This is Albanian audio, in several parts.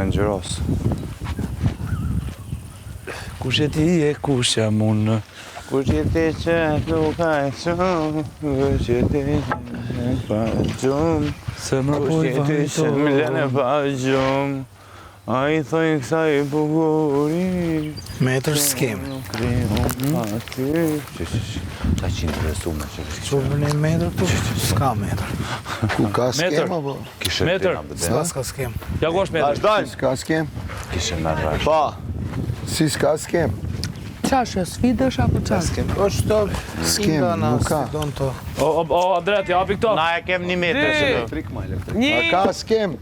ngjyros. Kush e ti e kush jam unë? Kush je ti që nuk ka e shumë, kush je ti që pa gjumë, Se më kush je ti që më lene pa gjumë, a i thojnë kësa i bukuri, Metër s'kem. pa ty. Ta qindë resume që Qurë në metër këtu? S'ka metër. Ku ka Metër. skem apo? kishe Metër. S'ka skem. Ja ku është metër? Vazhdojmë. S'ka skem? Kishe me rrash. Pa. Si s'ka skem? Qash, sfidësh apo qash? Skem. është të Skem, nuk ka. Don të... O, Andret, japi këto. Na e kem 1 metër që do. Prik ma elektrik. Një, A ka skem?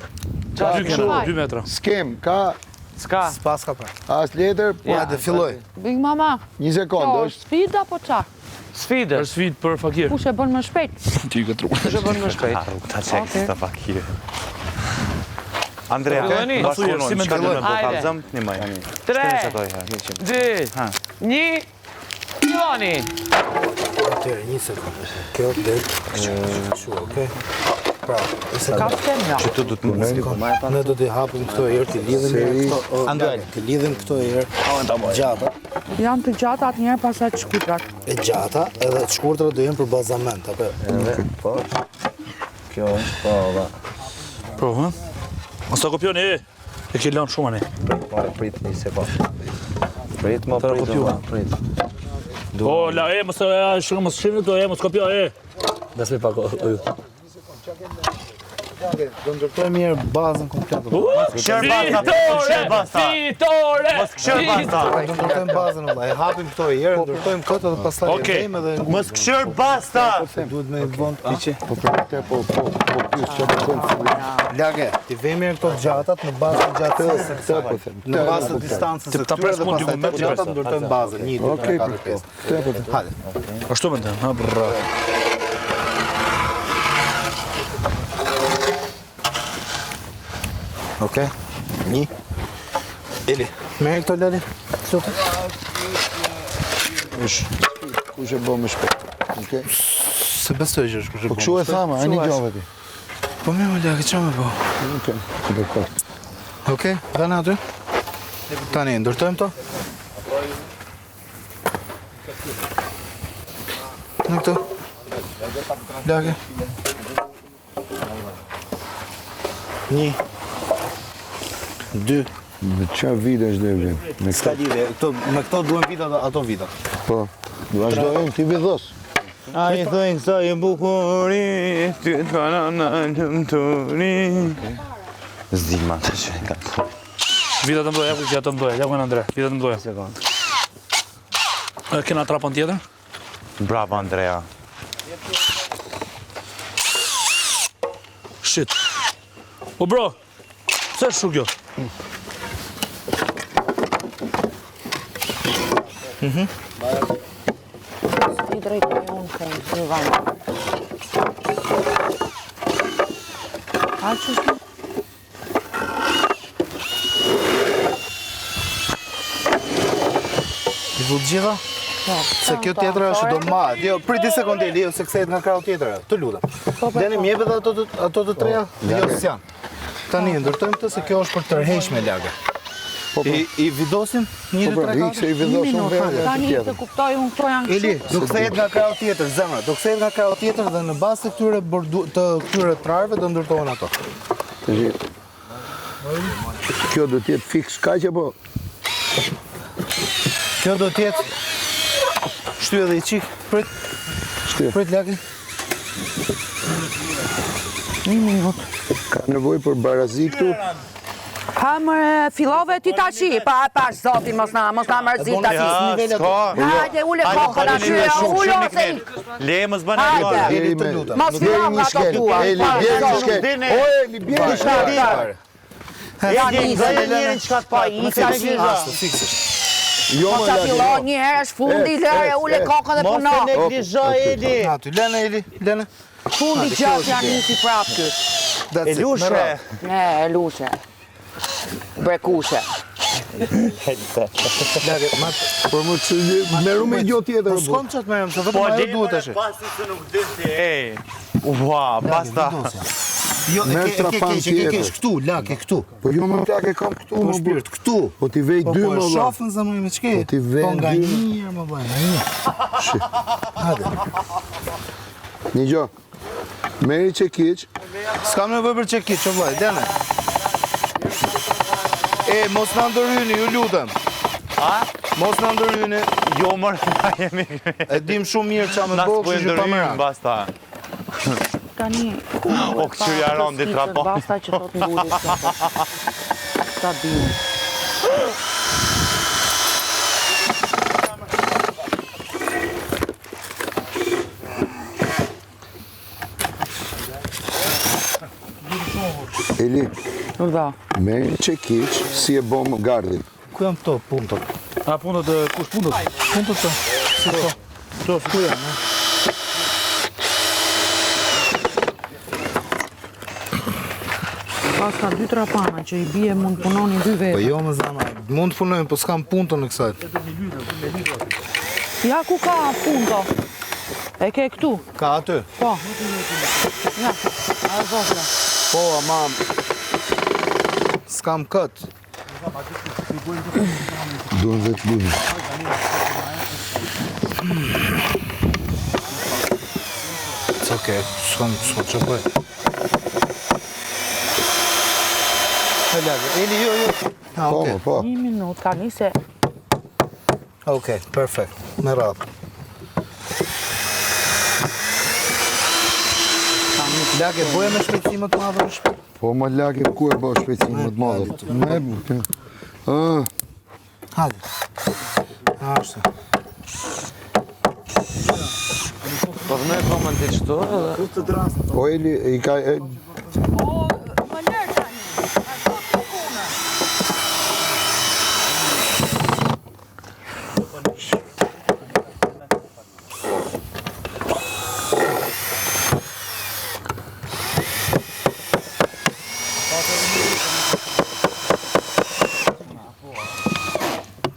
Dy kështu, 2 metra. Skem, ka S'ka. S'pas ka pra. as letër? Po, Hajde, filloj. Big Mama, 1 kjo sekondë, është është sfida apo qash? Sfide. Për sfidë për fakir. Kush e bën më shpejt? Ty këtru. Kush e bën më shpejt? Ta çek Okej. sta fakir. Andrea, Fillojeni? bashkëpunon, Si me çka do ndalojnë? të Hajde. kallzëm një më. 3, Ha. 2, 1, filloni! Atëre, 1 sekundë. Kjo del. Kështu, okay? Pra, Ka stemja. Që tu do të më ne do t'i hapim këto herë, t'i lidhim herë këto. Anduel. T'i lidhim këto herë. Gjata. Janë të gjata atë njerë pasaj të shkutrat. E gjata, edhe të shkurtra do jenë për bazament, apo? Po. Kjo është po, Po, ha? Mos ta kopjoni, e ke lënë shumë ani. prit një sekondë. Prit më Tëra kopjuar. prit. O, la, mos shihni këto, mos kopjo, Des me pak, Do ndërtojmë mirë bazën kompletë. Fitore! Mos këshër basta. Do ndërtojmë bazën, valla. E hapim këto herë, ndërtojmë këto dhe pastaj e Okej. vëmë edhe Mos këshër basta. duhet me vonë. po për këtë, po pyes që do të thonë. Lage, ti vëmë mirë këto gjatat në bazë të gjatës së Këtë po them. në bazë të distancës së ta tyre pres dhe mund pastaj dy të gjatat ndërtojmë bazën. 1, 2, 3, 4, 5. Këtë po them. Hajde. Ashtu më ndën, ha, bravo. Okej. 1. Eli. Merë këto Lali. Sotë. Kush e bën më shpejt? Okej. Se besoj që është kush e Po bën. kshu e thama, ai një gjove ti. Po mirë, më Lagi, çfarë më po? Okej. Dakor. Okej, dhana aty. Tani ndërtojmë to. Në këto. Lagi. 1. 2. Me çfarë videosh do e vlen? Me S'ka lidhje, me këto duhen vitat ato vitat. po. Vazhdojmë ti vidhos. A i thojnë kësa i bukuri, ty të kana në lëmëturi. Zdima të që ka të. Vita të mdoja, ja të mdoja, ja ku në Andre, vita të mdoja. Kena trapën tjetër? Bravo, Andrea. Shit. O bro, pse është kjo? I drejt me unë se në vënd. A që është? I vu të gjitha? Se kjo tjetra është do marrë. Jo, priti sekondë, jo, se kthehet nga krau tjetër. Të lutem. Deni më jepet ato të treja? Jo, s'jan. Tani ndërtojmë këtë se kjo është për tërheqme lagë. I vidosim 1 Po 2 pra, 3 ik se i vidhosun vetë Tani tjetër. të kuptoj unë këto janë Eli, kështu. do kthehet nga krau tjetër, zemra. Do kthehet nga krau tjetër dhe në bazë të këtyre trarëve do ndërtohen ato. Kjo do të jetë fiks kaq apo? Kjo do të jetë shty edhe i çik. Prit. Shty. Prit lagë. 1 minutë. Ka nevojë për barazi këtu? Ha më fillove ti tashi, pa zoti mos na mërzit tashi. Ja, s'ka. Hajde, ule kokën aty, ulo se ik. Le mos bën Hajde. ato. Eli të lutem. Mos Bjeri nga një ato shkel, tua. Eli, bjeri një shkel. O, Eli, bjeri një shkel. Ja Një nisë. njerin çka të Po pa. i tashi. Fiksësh. Jo, Po më sa lagë. fillon një herë, është fundi, lëre, ule kokën dhe Mos puno. e neglizho Eli. Aty, lënë Eli, lënë. Fundi gjatë janë nisi prapë ky. That's it, me Elushe. radhë. Ne, lushe. Brekushe. Lagë, Por më të meru me gjo tjetër. po s'kam çat merrem, se vetëm Po ajo le duhet tash. pasi se nuk dëti. Ej. Ua, basta. Jo, Merr e trafan keq tjetër. këtu, lak e këtu. Po jo më plak e kam këtu Po më burr. shpirt, këtu. Po ti vej dy Po më e valla. shafën zemrën me çke. Po ti vej Po nga dy. një më bëjnë, nga një. Hajde. Një gjë. Meri çekiç. S'kam nevojë për çekiç, vllai, dene. Mos na ndërhyni, ju lutem. A? Mos na ndërhyni. Jo, mërë, na jemi... E dim shumë mirë çfarë më Na bëu, s'po e kështu që pa më ndërhyjmë, ran. basta. Tani, O, këqyrja rondi trapon. Basta që thot ngulli. Ta dim. Eli, Da. meri çekiç si e bëm gardin. Ku jam këto puntot? A punët, kush punët? Puntot të. Si to? To, ku janë? Pas ka 2 trapana që i bie mund punonin 2 Po vete. jo më zama, mund të punojmë, po s'kam punton në kësaj. Ja ku ka punto. E ke këtu. Ka aty. Po. Ja, a vogla. Po, ama s'kam kët. Duhen dhe të lumë. It's okay, s'kam që bëj. Eli, jo. Ha, Po, okay. po. 1 minut, ka nise. Okay, perfect. Me radhë. Lage, boja me shpejtësi më të madhe në shpejt. Po më lagë ku e bësh shpejtësi më të madhe. Me bu. Hajde. Ashtu. Po dhe me e komën të qëto edhe... Po Eli i ka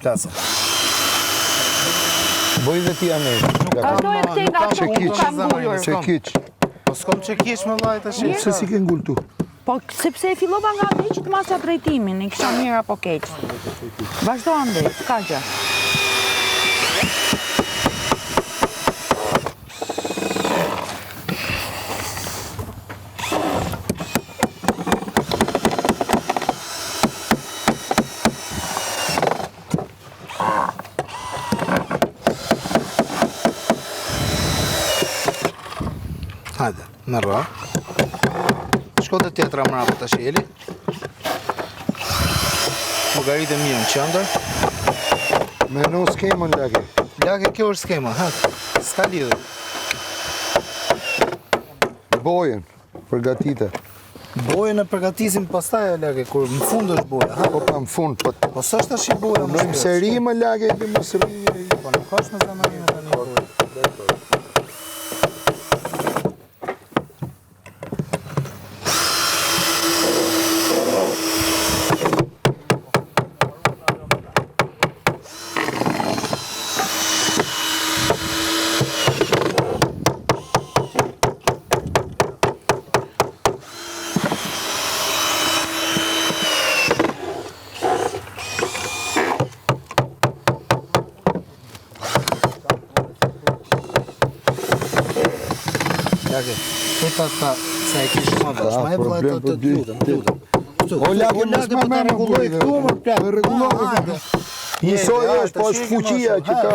Plasa. Bëj dhe ti anë. Ka dojë këte nga që Çekiç, ku ka mbullur. çekiç. Po s'kom që kish më lajt tash. Se si ke ngul tu? Po sepse e fillova nga keq të masa drejtimin, i kisha mirë apo keq. Vazhdo ande, s'ka gjë. Hajde, në ra. Shko të tjetra mrapa tash Eli. Llogaritë mirë në qendër. Me no skemën lagë. Lage, kjo është skema, ha. S'ka lidhje. Bojën, përgatite. Bojën e përgatisim pastaj lage, kur në fund është boja, ha. Po pa në fund, po Po s'është tash i boja më punojmë seri më lagë, dhe mos rri. Po nuk është me zamanin tani boja. Lage, këta sa e kish më vesh, më e vëlla problem, të po lutem. O lagë mos më po ta merr rregulloj këtu më plak. Rregulloj. Njësoj është, po është fuqia që ka.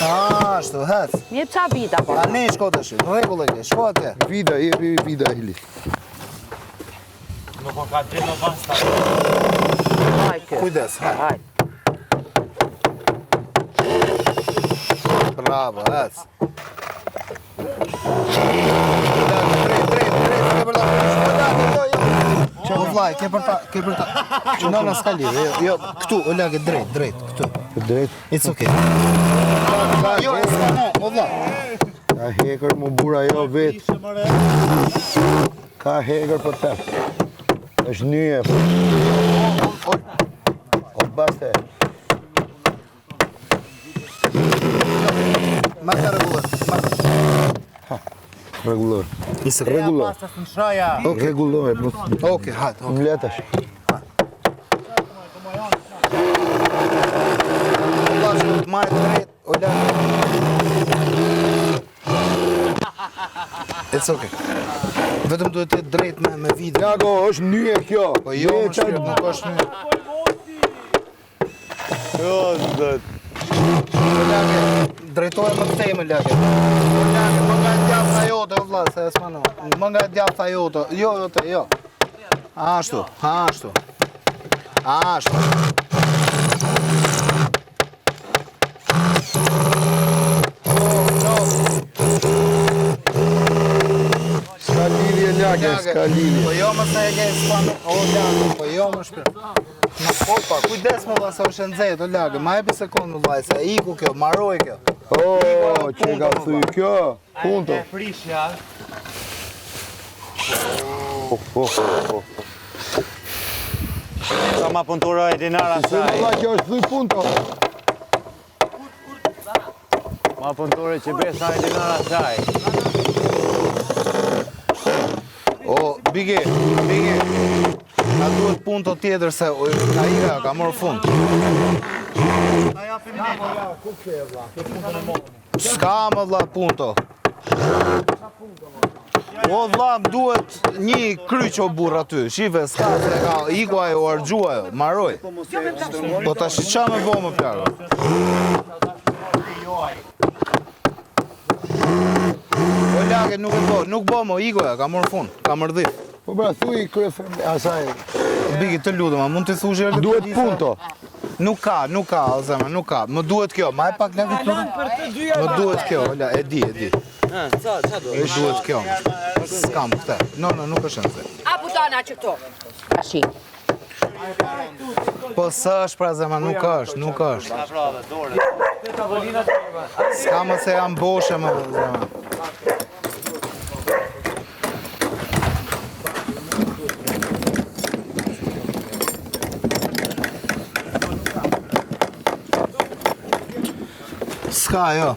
Ashtu, hec. Një qa vita po. A ne shko tash, rregulloj ke, shko atje. Vida, jepi vida Eli. Nuk o ka gjeno basta. Hajde. Kujdes, ha. Hajde. Bravo, hec. O vllai, ke për ta. No, s'ka lidhje. Jo, këtu, o lagë drejt, këtu. Drejt. It's okay. Jo, s'ka ne, o vllai. Ka hekër më bura jo vet. Ka hekër për të. është nyje. O baste. Ma ka rregullë. Rregulloj. Rregulloj. Rregulloj. Okej, hajde. Më le tash. Ma e drejt, o lagë. It's okay. Vetëm duhet të drejt me video. Lago, është mënyrë kjo. Po jo, më shpirt, nuk është një. Jo, zot. O lagë, drejtoje më këtej më lagë. O lagë, më nga djathta jote, o vlla, se e s'mano. Më nga djathta jote, jo, jo. Ashtu. Ska lidhje lagë, ska lidhje. Po jo më se e ke s'pano, o lagë, po jo më shpirt. Në popa, kujdes më vlla se është nxehtë, o lagë, ma jepi sekundë vlla, se iku kjo, marroj kjo. Oh, që ka thuj kjo? Punto. Sa ma puntura e dinara Se saj. valla kjo është thuj punto. Ma puntura që besa e dinara saj. O, Bigi, na duhet punto tjetër se ai ka marrë fund. S'ka më vlla punto. O vlla, më duhet një kryq o burr aty. Shive, s'ka se ka iku ajo, arxhu ajo, marroj. Po tash ç'a më bë më plagë? O lagë, nuk bë më, iku ajo, ka marrë fund, ka mërdhit. Po bra, thuj kryef asaj. Bigi, të lutem, a mund të thush edhe Duhet punto. Nuk ka, o zemra, nuk ka. Më duhet kjo, ma e pak lagë këtu. Më duhet kjo, ola, e di. Më duhet kjo. S'kam këtë. No, nuk është nëse. A putana që këto. Tashi. Po s'është pra zemra, nuk është. S'ka më se jam boshe më zemra. S'ka, jo.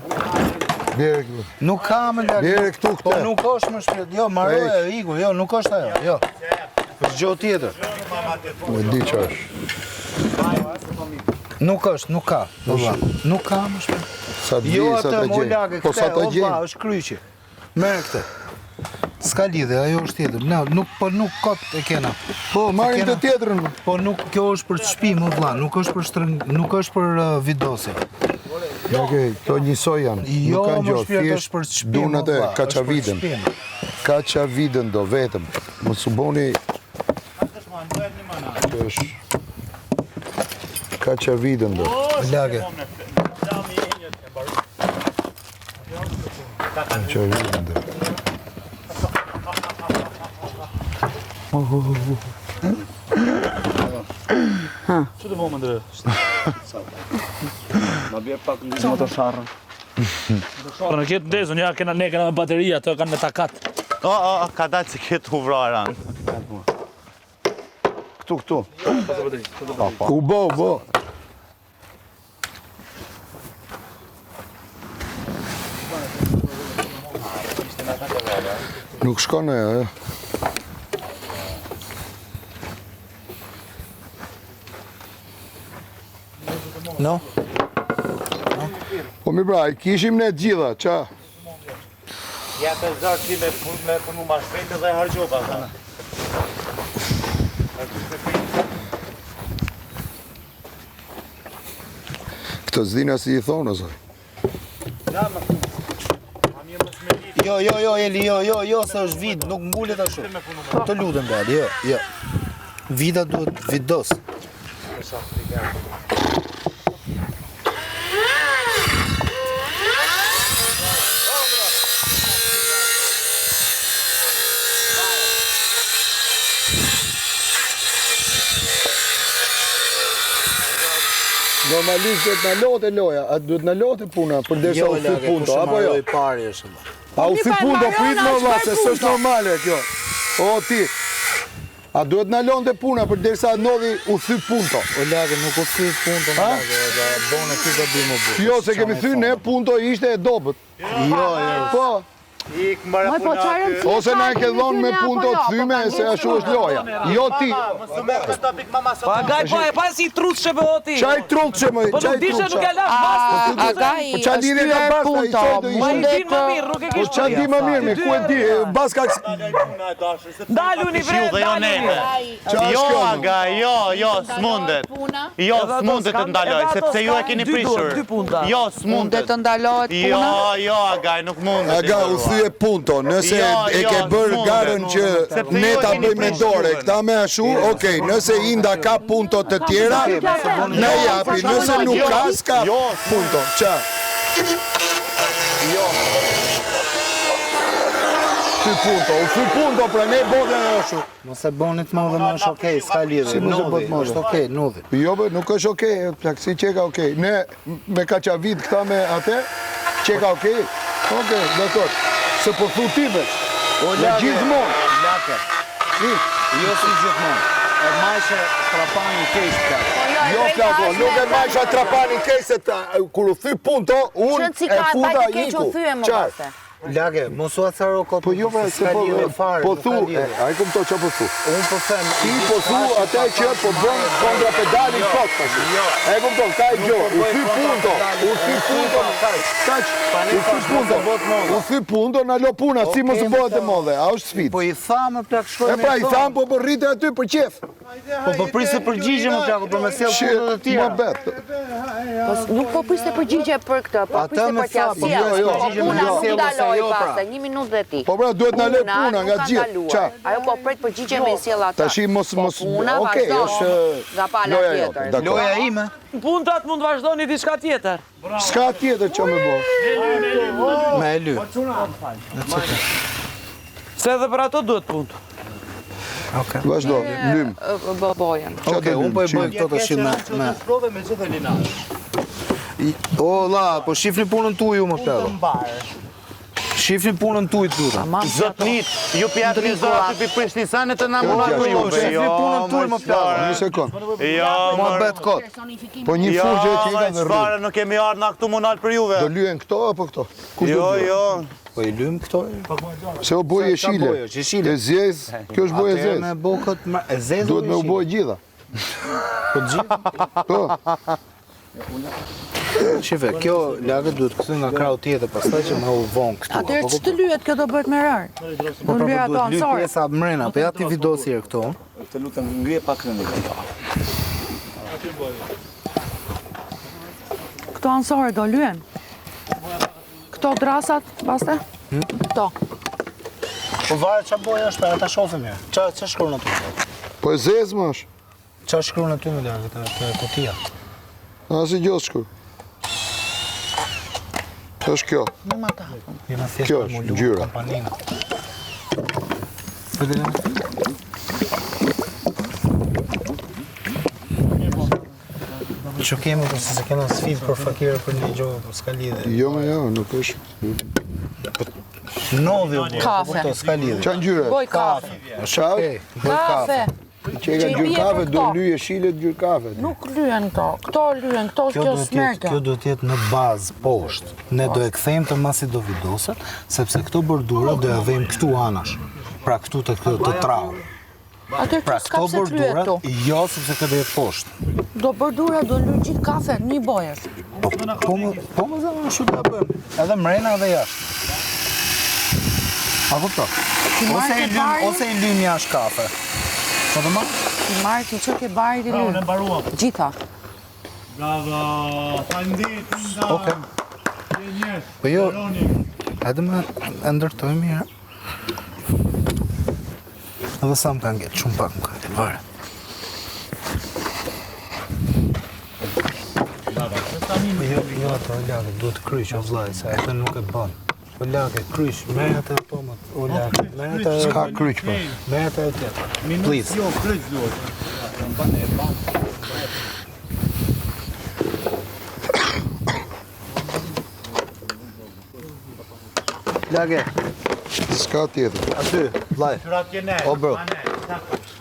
Bjerë këtu. Nuk ka më lagë. Bjerë këtu Po këte. nuk është më shpirt. Jo, marroj ajo, iku, jo, nuk është ajo, jo. Është gjë tjetër. Më di që është. Nuk është, nuk ka. Valla. Nuk ka më shpirt. Sa të Jo gjej, sa atë të më gjej. lagë Po sa këte, të o gjej. vlla, është kryqi. Merë këtë. S'ka lidhe, ajo është tjetër. Nuk kot e kena. Po, marrin të tjetrën. Po nuk kjo është për shtëpi, më vlla, nuk është për vidosje. Okej, këto njësoj janë. Jo, Nuk kanë më gjohë, shpirt thjesht është për shtëpi. duan më atë, vlla, ka është qa për vidën. shtëpi. Ka qa vidën do vetëm. Më suboni... Kjo është... Ka qa vidën do. Lagë. Ka qa vidën do. Që të vëmë ndërë? Ma bje pak në gjithë më të sharën. Por në këtë ndezën, ja ne kena me bateria, të kanë me takat. Ka dalë që këtë uvrara. Këtu. U bo. Nuk shkon e, No? Po mi bra, i kishim ne gjitha, qa? Ja të zërë ti me punu ma shpejtë dhe hargjoba. Këtë zdina si i thonë, ozoj. Jo, Eli, jo, se është vid, nuk mbullet ashtu. Të lutem dali, jo. Vida duhet vidos. Normalisht duhet në lote loja, a duhet në lote puna, për derisa u thy punto, apo jo? Pari është. A u thy punto, prit më vlla, se s'është normale kjo. O ti, a duhet në lonte puna, për derisa ndodhi u thy punto? O lagë, nuk u thy punto, më lagë, dhe bone ty gabim o bu. Jo, se kemi thy ne, punto ishte e dobët. Jo. Po, Moj po çfarë rëndësie Ose na e ke ka dhonë me kemi punë do të apo jo, thyme po, se ashtu është loja. Jo ti. Pa gaj, pa si trutëshe be oti. Çaj trutçe më, Po nuk dishe nuk e laf basta. Agaj, Po çaj lidhje ka basta, i çoj do Ma i ishte. din më mirë, nuk e Po kish çaj di më mirë, me ku e di, baska Daluni bre, Ju dhe jo nete. Jo, aga, jo, s'mundet. Jo, s'mundet të ndaloj, sepse ju e keni prishur. dy punta. Jo, Mundet s'mundet. të ndalohet puna? Jo, aga, nuk mundet. Aga, u thye punto, nëse e ke bërë garën që ne ta bëjmë me dore, këta me ashu, okej, nëse Inda ka punto të tjera, ne japi, nëse nuk ka, s'ka punto, qa? Thy punto, u thy punto, pra ne bodhe në ashu. Mos e bonit më dhe më është okej, s'ka lidhje. Si mos e bot më është okej, nudhi. Jo, be, nuk është okej, plak, si qeka okej. Ne me ka qa vit këta me ate, qeka okej. Okej, dakor. Se po thu ti veç. Me gjithmonë. Lake, jo si gjithmonë. E majshe trapani keq plak. Jo, plako, nuk e majsha trapani kejse kur u thy punto, unë Qënë si e ka futa bajtë keq u iku. thyë më Qarë? paste. Lake, mos u acaro kot. Po jo, pra, se po thu, a i kupto që po thu. Unë po them, Ti po thu atë që po bën kontra pedalin kot tash. E kupton, ka i gjo, u thy punto, u thy punto, kaq, u thy punto, u thy punto, na lo puna, si mos u bëhet e modhe, a është sfidë. po i thamë plak E shkojmë. pra i tham, po rrite aty për qef. Po prisë përgjigje më plak, po me sjell punët të Më tjera. bet. Nuk po priste përgjigje për këtë, po Ata priste me për t'ja tha, po sjellë. jo, Po përgjigje puna me nuk sjellë ose ndaloj jo, pra. paste, 1 minutë dhe ti. Po pra, duhet na le puna nga nuk ka gjithë. ndaluar. Qa? Ajo po pret përgjigje me sjell ata. Tashi mos, Puna okej, vazhdo është nga pala loja jote, tjetër. dakor. Loja ime. Puntat mund vazhdoni diçka tjetër. S'ka tjetër që me bo. Me e ly. Se edhe për ato duhet punt. Vazhdo, lym. Bojen. Okej, unë po e bëj këto të shimë me. O, la, po shifni punën tuaj ju më plako. Shifni punën tuaj të lutem. Zotnit, ju pjatni zotë për Prishtisanet të na munat për juve. Shifni punën tuaj më plako. Një sekund. Jo, Mua bet kot. Po një Jo, furgje që i ka dhe rrë. çfarë nuk kemi ardhur na këtu munal për juve. Do lyen këto apo këto? Kush do Jo, lyen? jo. Po i lym këto. Se u boj e shile. bojo, që shile. E zjez, kjo është boj e Atëherë zez. me bokët e zezë. Duhet me u boj gjitha. Po gjithë. Po, Shife, kjo lagë duhet këthy nga krau tjetër, pastaj që me u vonë këtu. Atëherë që të lyhet kjo do bëhet me rër. Po Do pra lyhet po ato duhet lyp ansore. pjesa mrena, po ja ti vidosi herë këtu. Të lutem ngrihe pak rëndë. Këto ansore do lyen. Këto drasat, baste? Këto. Po varet ç'a boja është, pra ta shohim mirë. Ç'a shkruan aty? po e zez më është. Ç'a shkruan aty me lagë të kutia? Asi gjos shkur. është kjo. Jena thjesht Kjo për është mu lumë ngjyra. kampaninë. Që kemi, po se kena sfidë për fakire për një gjohë, po s'ka lidhe. Jo, me jo, nuk është. Nodhi u bërë, Kafe. po s'ka lidhe. Qa ngjyre? Boj kafe. Është okej, bëj Kafe. kafe. Që e ka gjyrë kafe, do lyje shile të gjyrë kafe. Nuk lyen këto. Këto lyen, këto Kjo kjo do smerke. kjo jetë në bazë poshtë. Ne do e kthejmë të masi do vidoset, sepse këto bordura do ja vëjmë këtu anash. Pra këtu të trau. Atëherë Pra kjo s'ka këto pse të lyhet bordura, këtu. jo sepse këtë do jetë poshtë. Do bordura do lyj gjithë kafe, një bojesh. Po më zëmë ashtu të bëjmë. Edhe mrena edhe jashtë. A kupto? marrë ke bari? Ose i lym jashtë kafe. Po të ma? Ti marrë ti që ke bari të lyj. Gjitha. Okej. Po jo, edhe me e ndërtoj mirë. Edhe sa më ka ngellë, shumë pak më ka ngellë, vare. Jo ato, lagë, duhet kryq, o vllaj, se ato nuk e bën. Po lagë, kryq, merr atë pomët, o lagë, merr atë... S'ka kryq, po. Merr atë e tjetër, please. Jo, kryq duhet. Lagë, S'ka tjetër. aty, vllaj. O bro.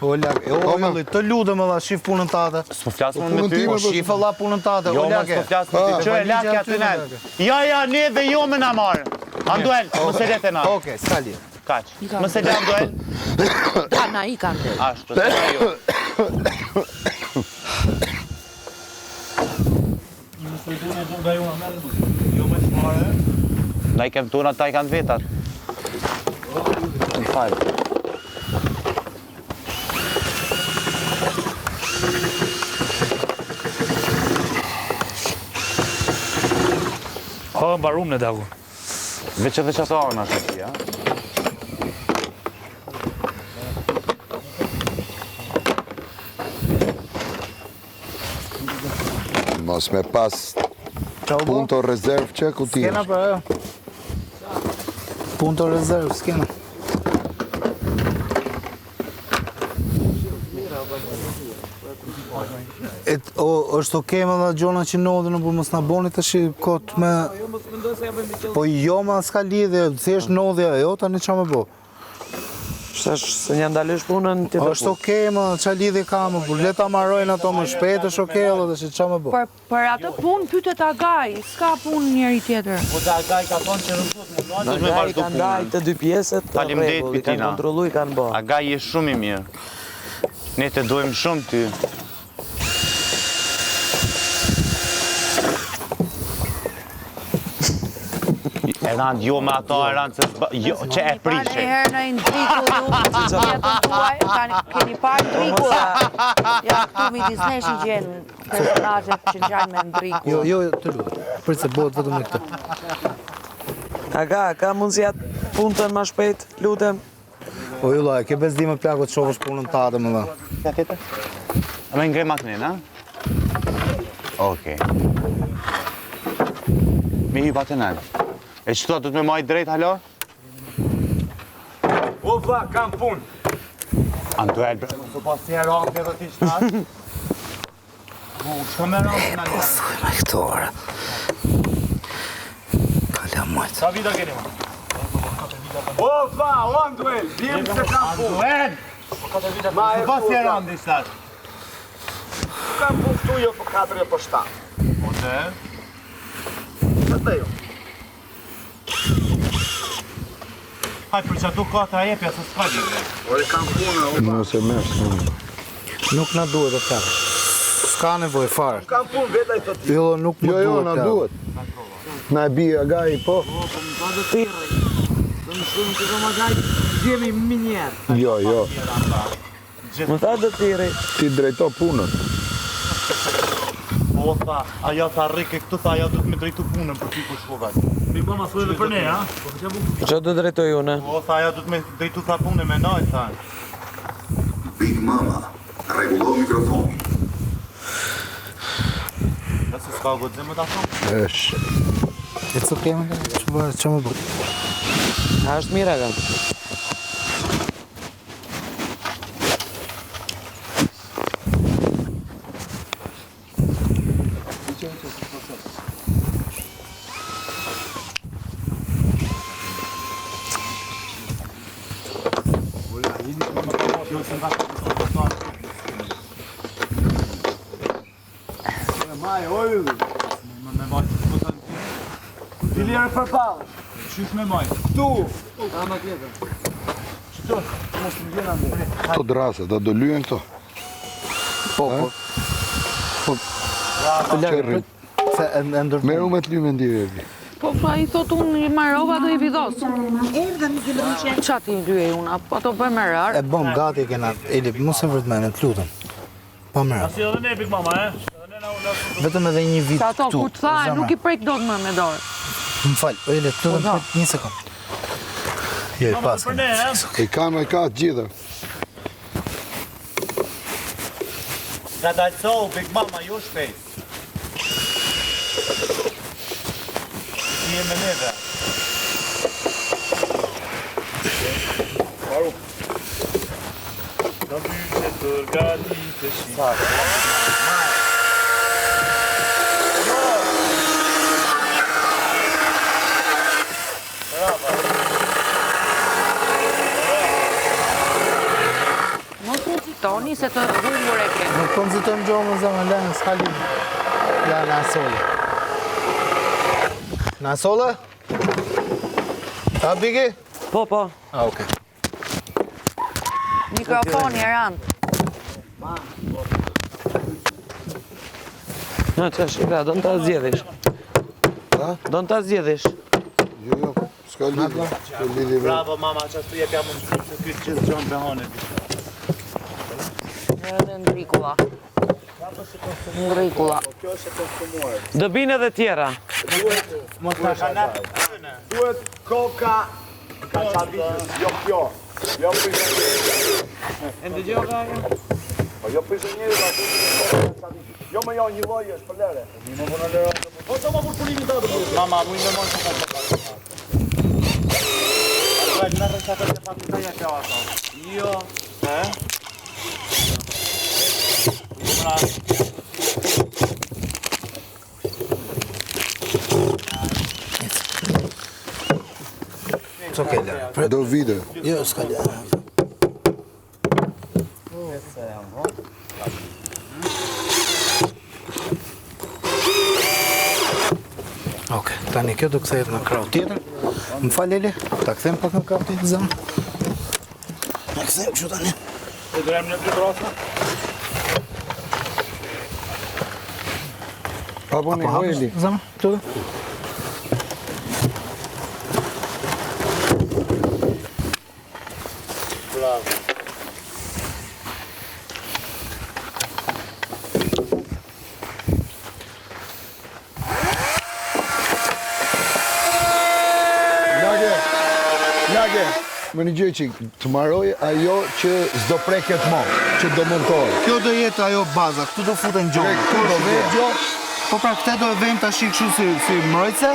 O lagë, o vëlli, të lutem valla, shif punën tate. S'po flasim me punën ty. time, Po po. shif valla punën tate, Jo, o mos lagë. po flasim me ty. Ço e lakja aty, tunel. lagë. Ja, ne dhe jo më na marr. Anduel, mos e lete na. Okej, s'ka lidhje. Kaq. Mos e le Anduel. Dana i kanë dhe. Ashtu, s'ka jo. Na I kem tuna, ta I kanë vetat. Më falë. Ha, mbarum në dagu. Veç ato ana është ja. Mos me pas punto rezerv që ku ti Skena është. për ajo. Punto rezerv, skena. Është okej me dha gjona që nodhe në për mos na boni tash kot me... Po jo ma s'ka lidhje, thjesht nodhja jo, tani qa me bo. Shtash se një ndalesh punën ti Është okej ma, qa lidhje ka më, por le ta marrojnë ato më shpejt, është okej edhe tash qa me bo. Për atë punë pytet Agaj, s'ka punë njëri tjetër. Po da Agaj ka thonë që rëndot më Do të më vazhdo kanë ndaj të dy pjesët. Faleminderit, rregull, i Pitina. kanë kontrollu, i kanë bë. Aga je shumë I mirë. Ne të dojmë shumë ty. E ranë jo me ato, e ranë jo, që e Pane prishe. herë në ndriku ju, jetën tuaj, keni parë ndriku. Ja, këtu midis nesh I gjenë personazhet që ngjanë me ndriku. Jo, të lutem. Prit se bëhet vetëm me këtë. Aga, ka mundësia punën më shpejt, lutem. Po ju lloj, ke bezdi më plako të shohësh punën tate më dha. Ja tjetër? A me ngre maknin, a? Okej. Mi hy patë nalë. E qëto, du të me majtë drejt, halo? O, va, kam punë. Anduel, bre. Su pas të herë akë edhe ti qëtash. Shka me rëndë në alë. Me këto ore. Kalla majtë. Sa vita keni ma? O, va, o, Anduel, vjem se kam punë. Anduel! Ma e Pas të futa. rëndi, shtash. Kam punë këtu jo për 4 e për 7. O të? Këtë jo. Haj, për që atu ka të ajepja, se s'ka gjithë. Ore kam punë, o, va. Nëse mesh. Nuk na duhet të plako. S'ka nevoj fare. Kam punë vetaj të ti. Jo, nuk më Jo, duhet na plako. duhet. Na e bie Agaj, po. Pa dhe tirë. Dhe më shumë që do më gaj, gjemi minjerë. Jo. Më tha dhe tiri. Ti drejto punën. O, tha, ajo tha rike këtu, tha, ajo du të me drejtu punën për ty ku shkova. Big Mama s'u edhe për ne, ha? Që do drejtoj une? O, tha, ajo du të me drejtu tha punën me noj, tha. Big Mama, rregullo mikrofonin. Nëse s'ka godzim më ta thonë. Esh. It's okay më dhe, që më bëj. A është mira ka? Dili herë për balë. Qysh me majtë? Tu. Këto drasa, do lyen këto. Po. Qerri. Se e ndërtu. Meru me të lyme ndirë. Po pa I thot unë I marrova do I vidos. Qa ti lyej unë, po ato bëj me E rarë. bëm gati kena, Eli, mos e vërtmene, të lutem. Pa më Si edhe ne, Big Mama, Vetëm edhe një vit Se ato këtu. kur të tha, nuk I prek dot më me dorë. Më falë, Eli, të lutem prit një sekund. Jo, I pas. për ne, ha? E ka të gjitha. Nga dajtësohu, Big Mama, ju shpejt. Si e me neve. Do vyqe të gati të shi. Mos u citoni se të humbur e ke. Nuk konzitojmë gjohë më zëmë, lënë, s'ka lidhë. Ja, në asole. Në asole? A, Bigi? Po. A, okej. Mikrofoni, Eran. No, ç'është, gra, do në ta zgjedhish. Ha? Do në ta zgjedhish. Jo, s'ka lidhje. S'ka lidhje me. Bravo mama, që ashtu jep jam më se këtë që Gjon Behanit. Edhe ndrikulla. Ndrikulla. Do binë edhe tjera. Mos na kanë. Duhet koka jo kjo. Jo prizonier. Po jo prizonier, jo më janë një lloj është për lere. Po sa më pulimin ta do. Mama, mu i më mos ka. Ai na rresa të fakulteta ja kjo ato. Jo. It's okej, Lera. Do vide. Jo, s'ka lidhje. Okej, tani kjo do kthehet në krau tjetër. Më fal Leli, ta kthem pak në krau tjetër zëm. Na kthem kështu tani. E do jam në dy brasa. Apo në hojeli. Zëm, këtu. Lage, më një gjë qik, të maroj ajo që s'do preket mo, që do montohet. Kjo do jetë ajo baza, këtu do futen gjonë. Këtu do vetë gjo. Po pra këte do e vejmë tash kështu si mbrojtëse.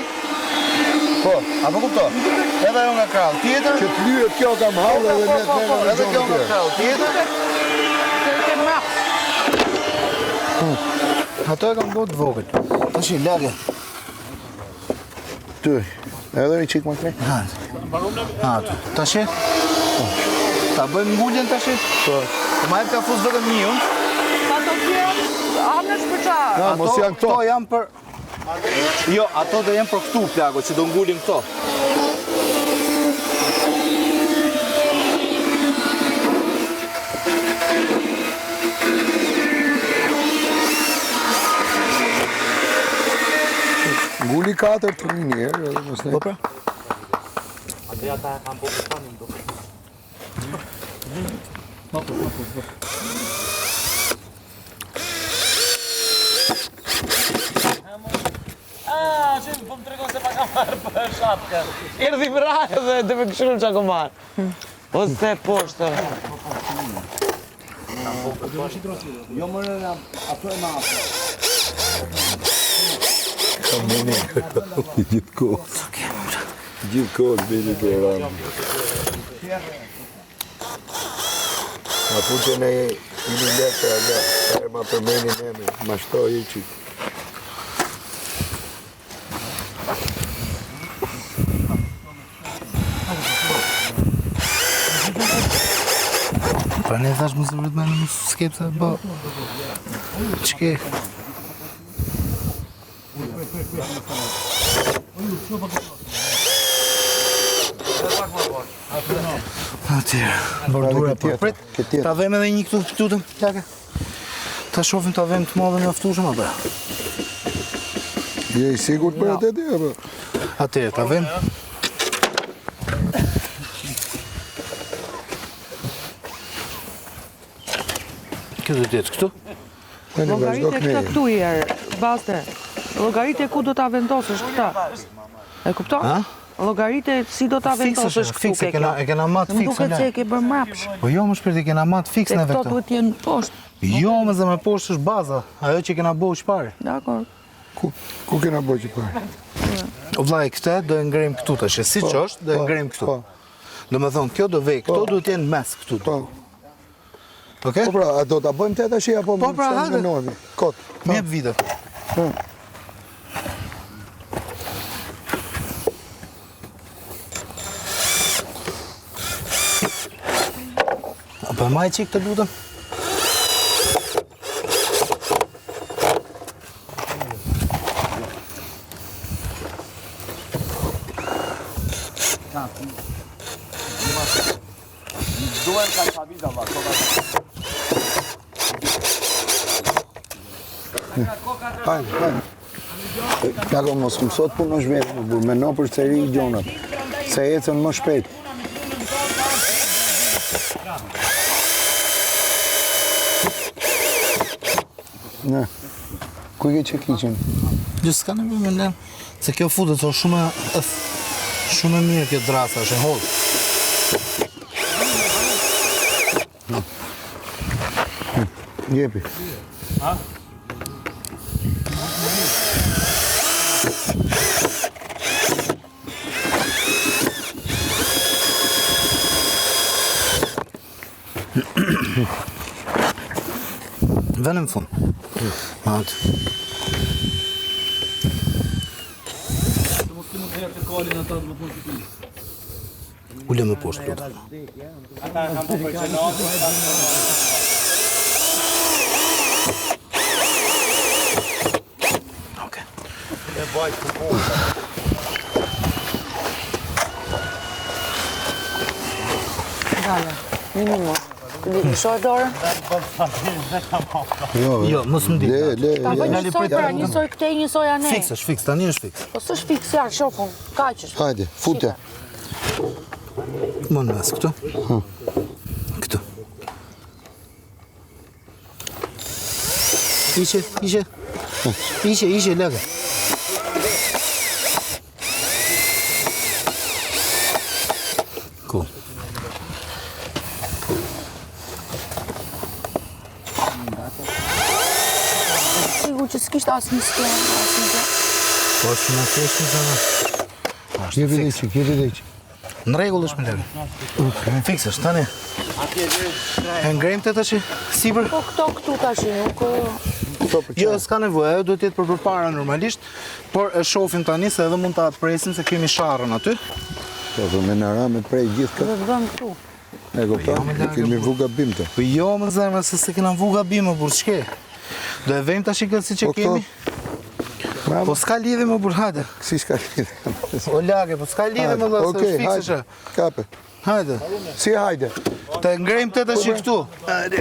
Po, apo kupto? Edhe ajo nga krau tjetër. Që të lyhet kjo kam hallë edhe ne të në Edhe kjo nga krau tjetër. Ato e kam bërë të vogël. Tash i lagë. Ty, edhe një qik më të me. Ato, tash e? Ta bëjmë ngulljen tash e? Po. Ma e ka fus vetëm një unë. Ato tjera, anësh për qa? Na, mos janë këto. Ato janë për... Jo, ato do janë për këtu, plago, që do ngullim këto. Ngulli 4 të një njerë, edhe mos ne. Po pra? Që po më tregon se pa kam marrë për shapkë. Erdhi vrajë dhe dhe me këshirën që ako marë. Ose te poshtë. Jo më rëna, ato e ma ato. Gjithë kohë bini për ramë. Ma pu që ne i një letë aga, e ma përmenin eme, ma shtoj i qikë. Pra ne thash mos vërtet më në skepsa, po. Çke? Atje, bordura po. Prit, ta vëmë edhe një këtu të plaka. Ta shohim ta vëmë të madhe në aftushëm apo? Je i sigurt për atë ti apo? Atje, ta vëmë. Kjo do të jetë këtu? Ne në vazhdo këne. Këtu jerë, baste. Llogaritje ku do ta vendosësh këta? E kupton? Ha? Llogaritje si do ta vendosësh këtu Fikse, e kena mat Më fikse. duket se e ke bërë mrapsh. Po jo, më shpirti, kena mat fikse Se neve këto këtu. duhet të jenë poshtë. Jo, më zemër poshtë është baza, ajo që kena bëu çfarë. Dakor. Ku kena bëj që parë? O vllai, këtë do e ngrim këtu tash, siç është, do e ngrim këtu. Po, Domethënë, kjo do vej, këto duhet të jenë mes këtu. po. Okej? Po pra, a do ta bëjmë te tash apo Po, pra, s'kam hajde. zgjenohemi? Kot. Më jep vite. Po maj çik të lutem. Duhen ka shabita valla. Hajde. Plako mos mësot punë është vetë, më burë, meno për seri i gjonat, se ecën më shpejt. Ne, ku ke që kiqen? Gjë s'ka në me ndenë, se kjo futet, o shumë e mirë kjo drasa, është e hollë. Jepi. Vene në fund. Atë. Ule me poshtë, lutem. Okej. Dale, një minutë. Shoj dorën? Jo, mos më di. Ta bëj njësoj pra, njësoj këtej, njësoj anej. Fiks është fiks, tani është fiks. Po s'është fiks, ja, shofun, kaq është. Hajde, fute. Më në mes, këtu. Këtu. Ishe, lege. Cool. Sigur që s'kishtë asë një skenë, asë një gjë. Po është në keshtë në zënë. Jepi dhe që. Në regull është me lege. Fiks është, tani. E ngrejmë të tash sipër? Po këtu tash, nuk... Jo, s'ka nevojë, ajo duhet jetë për përpara normalisht, por e shohim tani se edhe mund ta presim se kemi sharrën aty. Po, me në ramet prej gjithë këtë. Do të bëjmë këtu. E kupton, kemi vu gabim të. Po jo, më zemra, se kena vu gabim, më burr, ç'ke? Do e vëmë tash këtë siç e kemi. Po s'ka lidhje më burr, hajde. Si s'ka lidhje? O lagë, po s'ka lidhje më valla, se është fiksë. Kape. Hajde. Si hajde? Të ngrejmë të tash këtu. Hajde.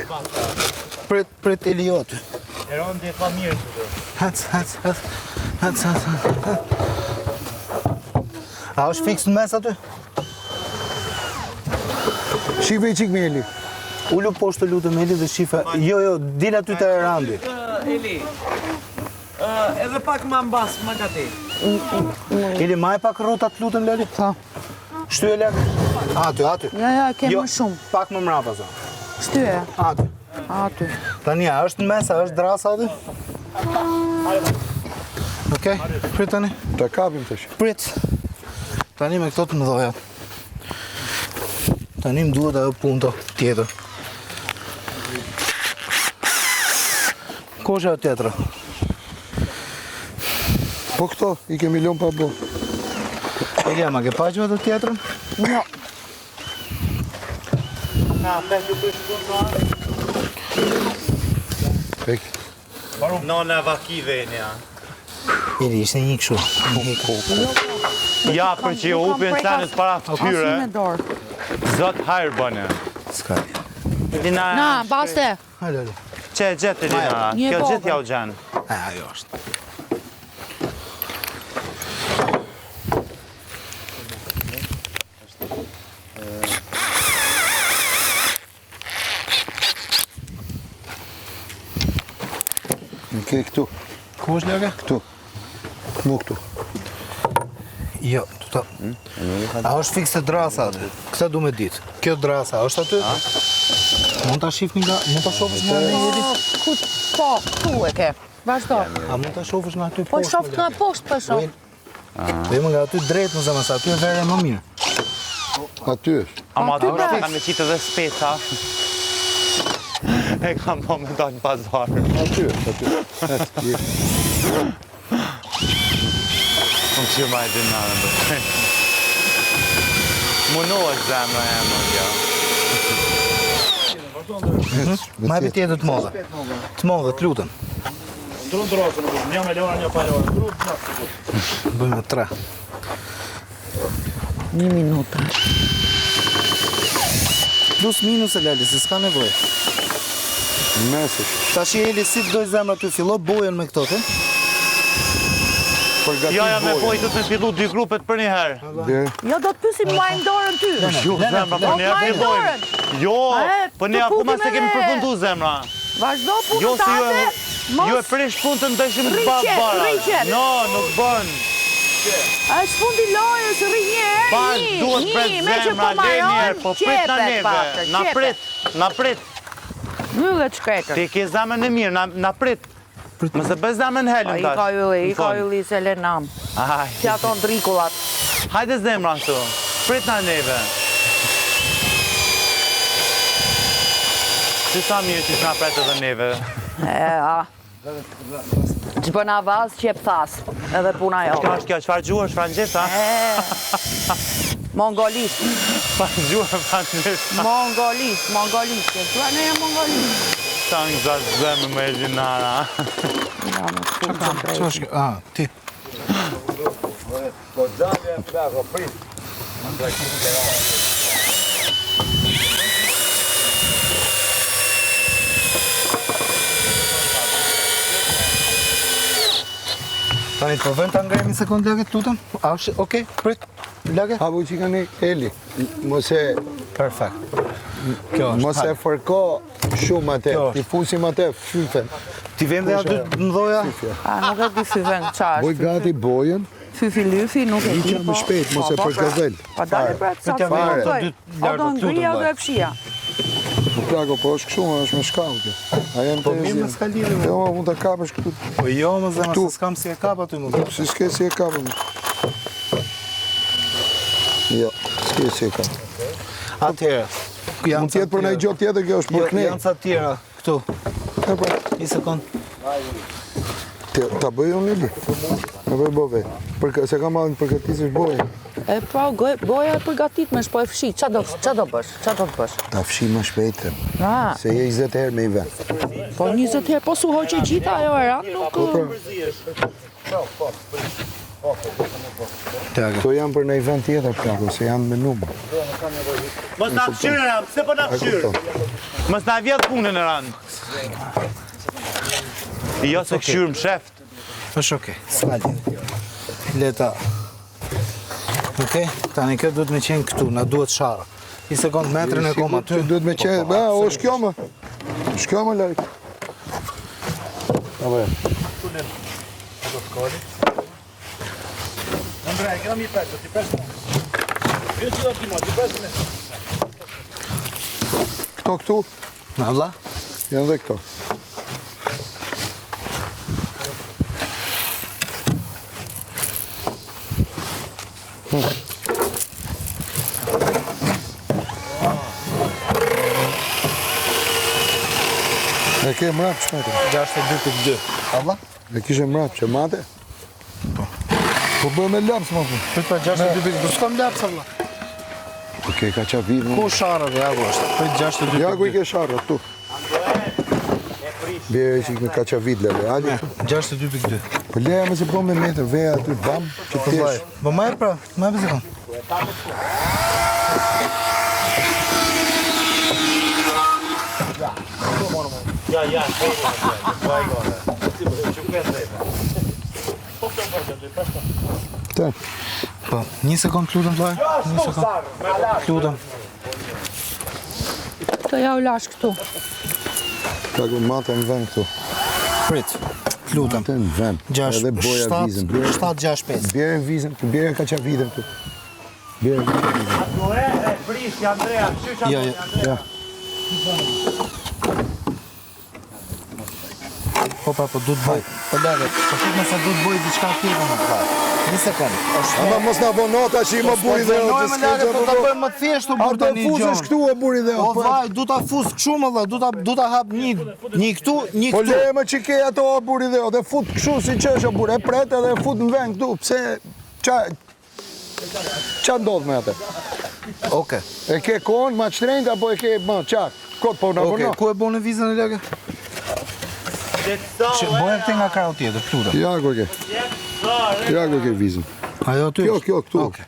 Pret Eliot. Eron dhe ka mirë këtu. Hac. A është fiks në mes aty? Shive i qik me Eli. Ullu poshtë të lutë me Eli dhe shife. Jo, dil aty të Randi. Eli, edhe pak ma mbas, ma gati. Eli, maj pak rotat lutëm, Leli? Ta. Shtyje, Leli? Aty. Ja, kemë më shumë. Pak më mrapa, sa. Shtyje. Aty. Tani, a është në mes, a është drasa aty? Okej, prit tani. Ta kapim të shi. Prit. Tani me këto të më dhoja. Tani më duhet ajo punto tjetër. Ko është ajo tjetëra? Po këto, i kemi lënë pa bo. Elja, ma ke paqme të tjetërën? Jo. Pek. Nona vakive e nja. Eli, ishte një këshu. Ja, për që ju upin sanët para fëtyre, Asime dorë. zot hajrë bëne. Ska. Na, baste. Hajde, Eli. Që e gjithë, Lina, Një kjo bobë. gjithë ja u gjenë. Ajo është. Ke këtu. Ku është lege? Këtu. Mu këtu. Jo, tuta. A është fikse drasa aty? Këta du me ditë. Kjo drasa, është aty? Mund ta shifni nga, mund ta shofësh nga në Eli? Po, tu e ke. Vazhdo. A mund ta shofësh nga aty Po poshtë? shoft nga poshtë, po shoft. Vejmë nga aty drejt në zemë, sa aty e vere më mirë. Aty është. Ama aty aty bes. kanë me qitë dhe speta. E kam po me dojnë pazarë. Aty është. Unë që ma e din në në bërë. Munohet zemra e më kjo. Ma e tjetër të modhe. Të modhe, të lutëm. Ndru ndrosë në bërë, një me lora, një pa lora. Ndru ndrosë. Bëjmë 3. 1 minutë. Plus minus e Lali, se s'ka nevojë. Mesësh. Tash Eli si të doj zemra ty fillo bojën me këto të? Ja, me pojtët me fillu 2 grupet për një herë. Jo, do të pysim majnë dorën ty. Jo, zemra, për një herë majnë fillojmë. dorën. Jo, të për një herë, putim kuma se kemi edhe- përfundu zemra. Vazhdo Jo, punën se tate. ju e prish punë të ndeshim të Rriqet, bara. rriqet. No, nuk bën. Është fundi lojës, rri një herë, Pas duhet pret me që zemra, po le njerë, majon, po prit na qepet, neve. pastor, Na qepet. prit, na prit. Myllet shkretër. Ti ke zemën e mirë, na prit. Mëse bëj zemën helëm I tash. ka ylli se lenam. Aj, Si ato ndrikullat. hajde zemra këtu. Prit na neve. Si sa mirë që s'na pret edhe neve. Që për na vaz, qep thas. Edhe puna jo. Kjo është kjo, çfarë gjuhë është frangjesht, ha? Mongolisht. Çfarë gjuhë frangjesht? Mongolisht. Tua ne e mongolisht. Sa në gjatë zemë me Elinara. Qa është kjo? Ti. Tani po vend ta ngremi një sekundë lagë tutëm? A është okay? Prit. Lagë? Habu që kanë Eli. Mos e Perfekt. Kjo është. mos e fërko shumë atë. Kjo Ti fusim atë fyfen. Ti vende aty mdoja? Nuk e di fyfen qa Boj është. gati bojën. Fyfi lyfi, nuk e di. Iqa më shpejt, mos e përshkëvel. Pa dale pra të sa të Fare. mëndoj. O do ngrija o do e fshia. Plako, po është kështu, është me shkallë kjo. A janë Po të mirë me s'ka lidhje me. Jo, mund të kapësh këtu. Po jo më zemra se s'kam si e kap aty më. Si s'ke si e kapëm. Jo, s'ke si e kapëm. Atëherë. Mund tjetë për nëjë gjotë tjetër, kjo është për knej. Janë ca tjera. Këtu. E pra, Një sekund. ta bëj unë Eli. Në bëj bove. Se ka malin përgatisish bojën. E pra, goja e përgatit me shpo e fshi. Qa do bësh? Qa do të bësh? Ta fshi më shpejtë. Ah, Se je 20 herë me i ven. po 20 herë, po su hoqe gjitha ajo e ran, nuk... Këto janë për në i ven tjetër, plako, se janë me numër. Mos na fshirë, pse po na fshirë? Mos na vjet punën e ranë. Jo se këshyrë më sheft. Është okay. S'ka lidhje. Leta. Okej, tani kjo duhet me qenë këtu, na duhet shara. Një sekund metrin e kom aty. Duhet me qenë, ba, o është kjo më. është kjo më larkë. Apo e. Andrej, këna mi pesë, ti pesë mu. Vjo që do ti mo, ti pesë me. Këto, Na vlla? janë dhe këto. E ke mrap që metër? 62.2. Alla? E kishe mrap që mate? Po bëhe me lapsë më pu. Prit pa 62.2. S'kam lapsa vlla. Okej, ka qa vidë. Ku shara dhe jagu është? Prit 62.2. Ja ku i ke sharë, tu. Bjerë që i ka qa vidë lele, ali. 62.2. Po leja me se po me metër, veja aty, bam, që Po vaj. t'kesh. Po më pra, më e sekund. Te, Po, një sekund lutem vllai. Një sekund. Lutem. Të ja u lash këtu. ka ku mate në vend këtu. Prit. Lutem. Mate në vend. 6 Edhe boja vizën. 765. Bjerë vizën, bjerë ka qa vidën këtu. Bjerë ka qa vidën. Ato e brish, Andrea, fshirë Ja, ja. Ja. Po pa, po du të bëj. Po lagë, po fit nëse du të bëj diçka tjetër më vllai. Një sekond. Ama mos na vonota që i më buri dhe o që s'ke lagë, po ta gjë. bëjmë më thjesht u A burr do tani fuzesh gjën. këtu e buri dhe o. Po vaj, du ta fus kështu më valla, du ta hap një këtu, një Po këtu. leje më që ke ato o buri dhe o, dhe fut kështu si që është o buri, e pret edhe fut në vend këtu, pse, qa ndodh me atë? Okej. E ke kohën ma qtrejnët apo e ke ma qak? Kot po në Okej, përno? ku e bën vizën e lagë? Që bëhem këtë nga krau tjetër, lutem. Ja ku e ke. Ja ku e ke vizën. Ajo aty. Kjo, këtu. Okej.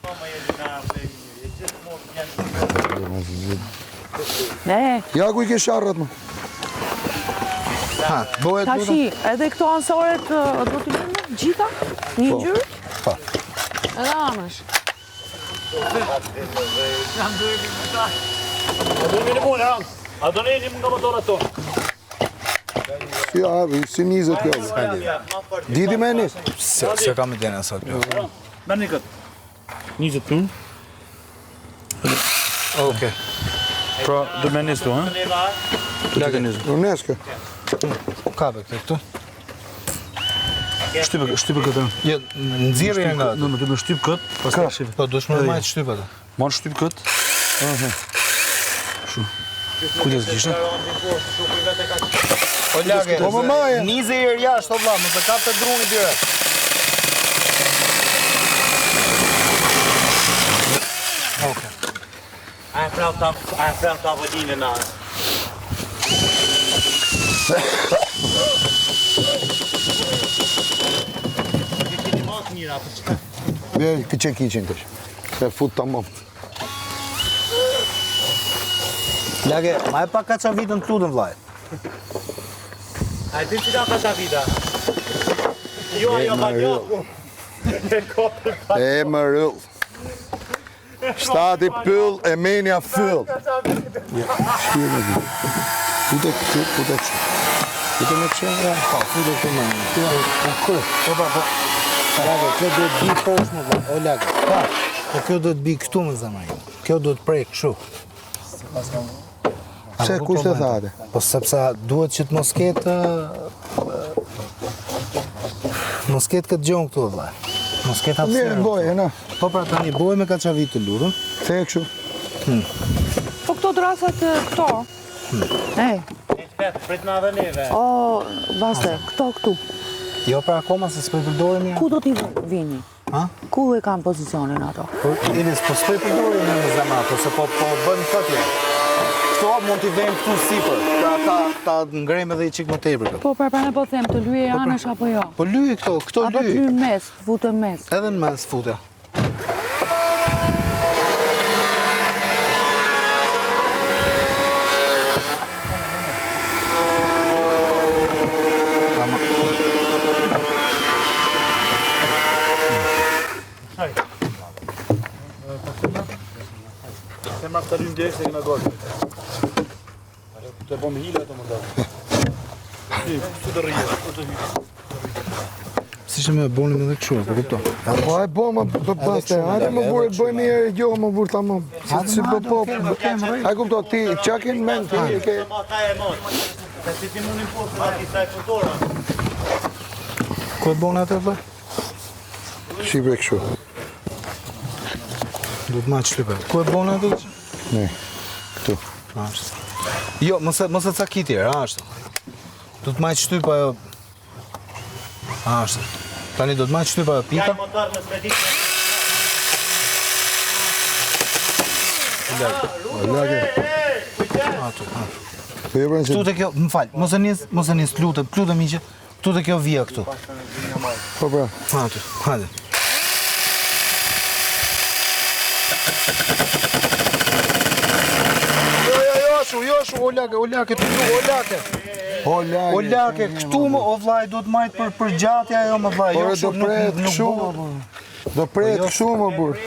Ne, Ja ku I ke sharrat, më. Ha, bëhet tashi, edhe këto ansoret do t'i bëjmë gjitha? Një gjyrë? Po. Edhe anësh. A do një punë, a do një nga motorat tonë. Si nizët kjo. Diti me nis. Se kam I dene sot. Merë një këtë. 20 punë. Okej. Pra, do me njës tu, ha? Lagë Unes kjo. Ka be këtu. Shtypë këtë. Jo, nxirrje nga. Në më të me shtypë këtë, pas të shive. Po dush më majt shtyp atë. Marë shtypë këtë. Shu. Kujdes kishtë? O lagë. Po më maje. Nizë herë jashtë o vlla, mos e kap të druni direkt. Okej. A e frem të avodinë në asë. Bjeri, këtë kiqin kësh. Se fut të më. Lagë, ma e pa ka qa vitën të lutën vlaj. A e ti që ka qa vida? Jo, jo. E më rëll. Shtati pyll, e menja fyll. Shkirë në gjithë. Pute këtë, pute që. Pute me që? Pa, fute këtë më. Po, po. Lagë, kjo do të bi poshtë më vlaj. O lagë, pa. Po kjo do të bi këtu më zamaj. Kjo do të prej këshu. Pse, kush të thate? Po sepse duhet që të mos ketë këtë gjonë këtu vëllai. Mos ketë hapësirë. Mirë, boje, na. Po pra tani boj me kaçavit të lurën. The kështu. Po këto drasat këto? Prit në dhe neve. O, vaste, këtu. Jo pra akoma se s'po I përdorim ja. Ku do t'i vini? Ha? Ku e kam pozicionin ato? Po Ilis, po s'po I përdorim në zemat, ose po bën fotje. Këto mund t'i vejmë këtu sipër. Pra ta ngrejmë edhe I qik më tepër këtu. Po, pra ne po them, të lyje anësh apo jo? Po lyj këto Apo lyj. t'lyj mes, futën mes. Edhe në mes fute. Se ma të lymë dhe se këna gërë. Të e po me hile ato më ndërë. Su të rrije. Si që me bonim edhe këshu, po kupto. Po e bo më përpaste, hajde më burë, bëjmë një gjohë më burë ta më. Si po. A kupto, ti qakin men, ti e ke... Ma ka e mos. Se si ti mundin poshtë nga ti saj fotora. Ku e bon atë vëllai? Shqipre kështu. Do të majtë shtypë. Ku e bon atë? Ne, këtu. Ashtu. Jo, mos e cakit tjerë, ashtu. Do të majtë shtypë ajo. Ashtu. Tani do të majtë shtypë ajo pita. Kaj motor në spedit. Lage. Atu. Po jo Këtu që... te kjo, më fal, mos e nis lutem miqe. Këtu te kjo vija këtu. Po pra. Atu, hajde. Jo, o lake, të du, o lake. O lake, këtu më, o vlaj, do të majtë për gjatja jo më vlaj. Por do prejt këshu më burë. Do prejt këshu më burë.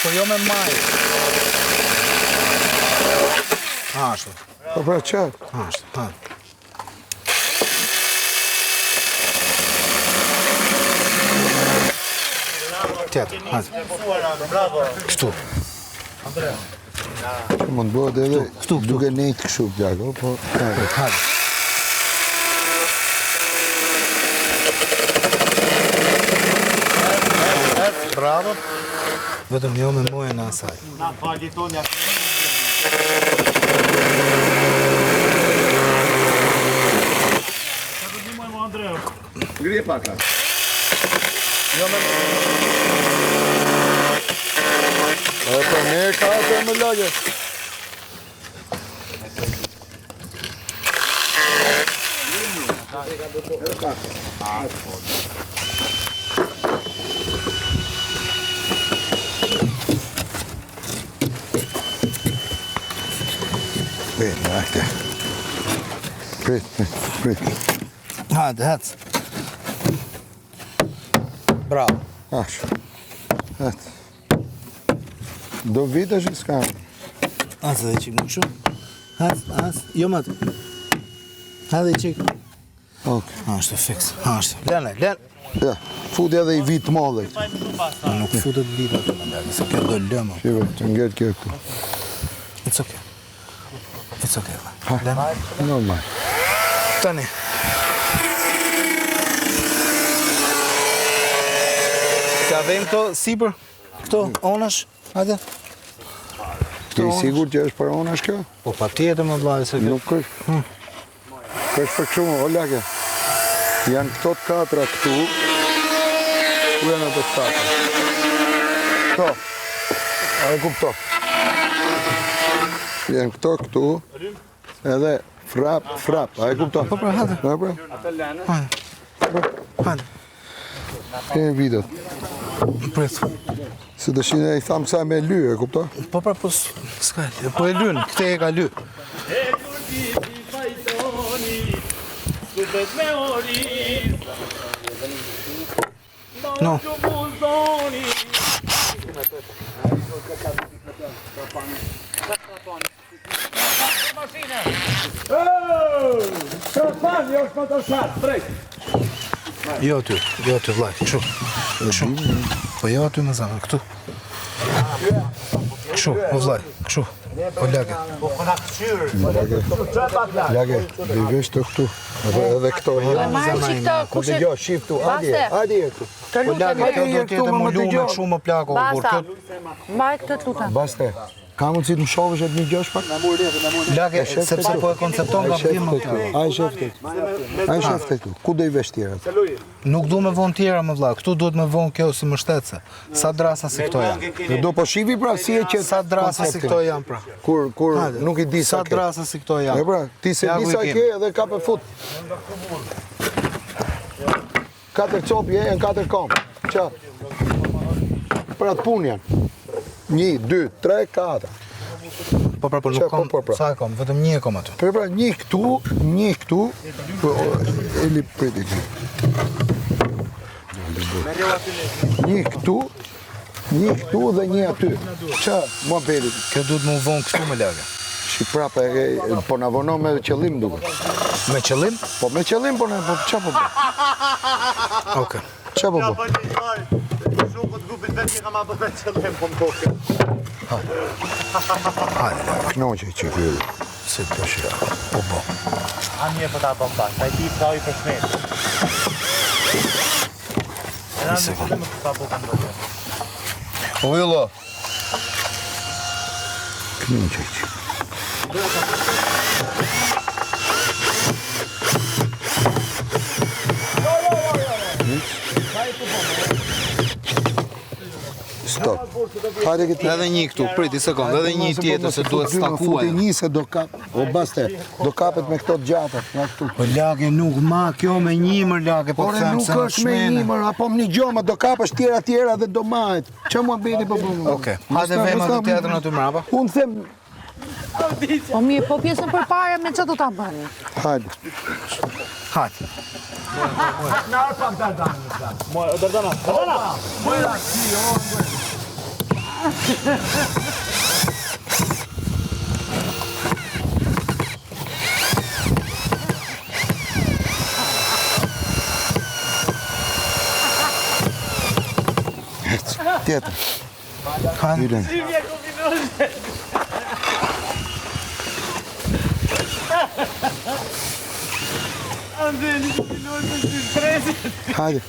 Po jo me majtë. Ashtu. Po pra qatë. Ashtu, hajde. Tjetër, hajde. Kështu. Që mund bëhet edhe duke nejtë këshu plako, po... Hajde. Bravo. Vetëm jo me moje në asaj. Na fali tonja. Grije paka. E për ne ka të më lagje. Bene, hajde. Prit. Hajde, hec. Bravo. Ash. Hajde. Do vitesh i s'kam. As edhe qik më shumë. As. Jo më të. Edhe i qik. Ok. Ashtë fix. Ashtë. Len. Ja, futi edhe i vit madhe. Nuk futet vita të më ndërë, se kjo do lëmë. Shive, që nget kjo këtu. It's okay. Ha, normal. Tani. Ka vejmë këto sipër? Këto onash? Hajde. Ti i sigur që është për onash kjo? Po pa tjetër më vlajë se kjo. Nuk është. Kështë për këshumë, o lake. Janë këto të katra këtu. Ku janë ato të katra? Këto. A e kupto. Janë këto këtu. Edhe frap. A e kupto? Po pra, hajde. Hajde. E videot. Prit. Se dëshin e i thamë kësaj me ly, e kupto? Po pra, po s'ka. Po e lynë, këte e ka ly. No. Jo ty vlaj, kështu. Po jo aty më zanë, këtu. Kështu, po vlaj, kështu. Po lage. Lage, dhe i vesh të këtu. Edhe këto. Marrë që këto, kushe... Jo, shif tu, adje këtu. Të lutem, Kjo do t'jetë më lume shumë më plako. Basta, marrë këtë të lutem. Baste, ka mundësi të më shovësh e të një gjosh pak? Lage, sepse po e koncepton nga vim më plako. A i shefte këtu. Ku do i vesh tjera? Nuk du me vonë tjera më vla, këtu duhet me vonë kjo si mështetëse. Sa drasa si këto janë. Dhe do po shivi pra si e që... Sa drasa si këto janë pra. Kur nuk i di sa ke. Sa drasa si këto janë. E pra, ti se di sa ke edhe ka për fut. 4 copi e në 4 kam. Qa? Pra të pun janë. 1, 2, 3, 4. Po pra, nuk kam, sa e kam, vetëm një e kam aty. Pra, një këtu. Eli priti që. Një këtu dhe një aty. Qa, mua peri? Kjo duhet më vonë kështu me lage. Shqiprape, po në vono me qëllim duke. Me qëllim? Po me qëllim, po qa po bë? Oke. Qa po bë? Hajde. Knoqe që kjellë. Si të shira. Po bo. Anje po ta bomba, ta i ti praj për shmet. Edhe në të më këta po kanë bëtë. Po villo. Knoqe që. Stop. Hajde këtë. Edhe një këtu, priti sekund, edhe një tjetër se duhet stakuaj. Një se do kap, o baste, do kapet me këto të gjatat, nga këtu. Po lage nuk ma kjo me njëmër lage, po Ore them nuk se në është me shmene. njëmër, apo më një gjoma, do kapësh tjera dhe do majt. Që mua beti po bëmë? Oke, hajde vejmë atë teatrën aty mrapa. Unë them, Po mirë, po pjesën për pare, me që do ta bëni? hajde. Hajde. Tjetër. Hajde. Hyren. Hajde.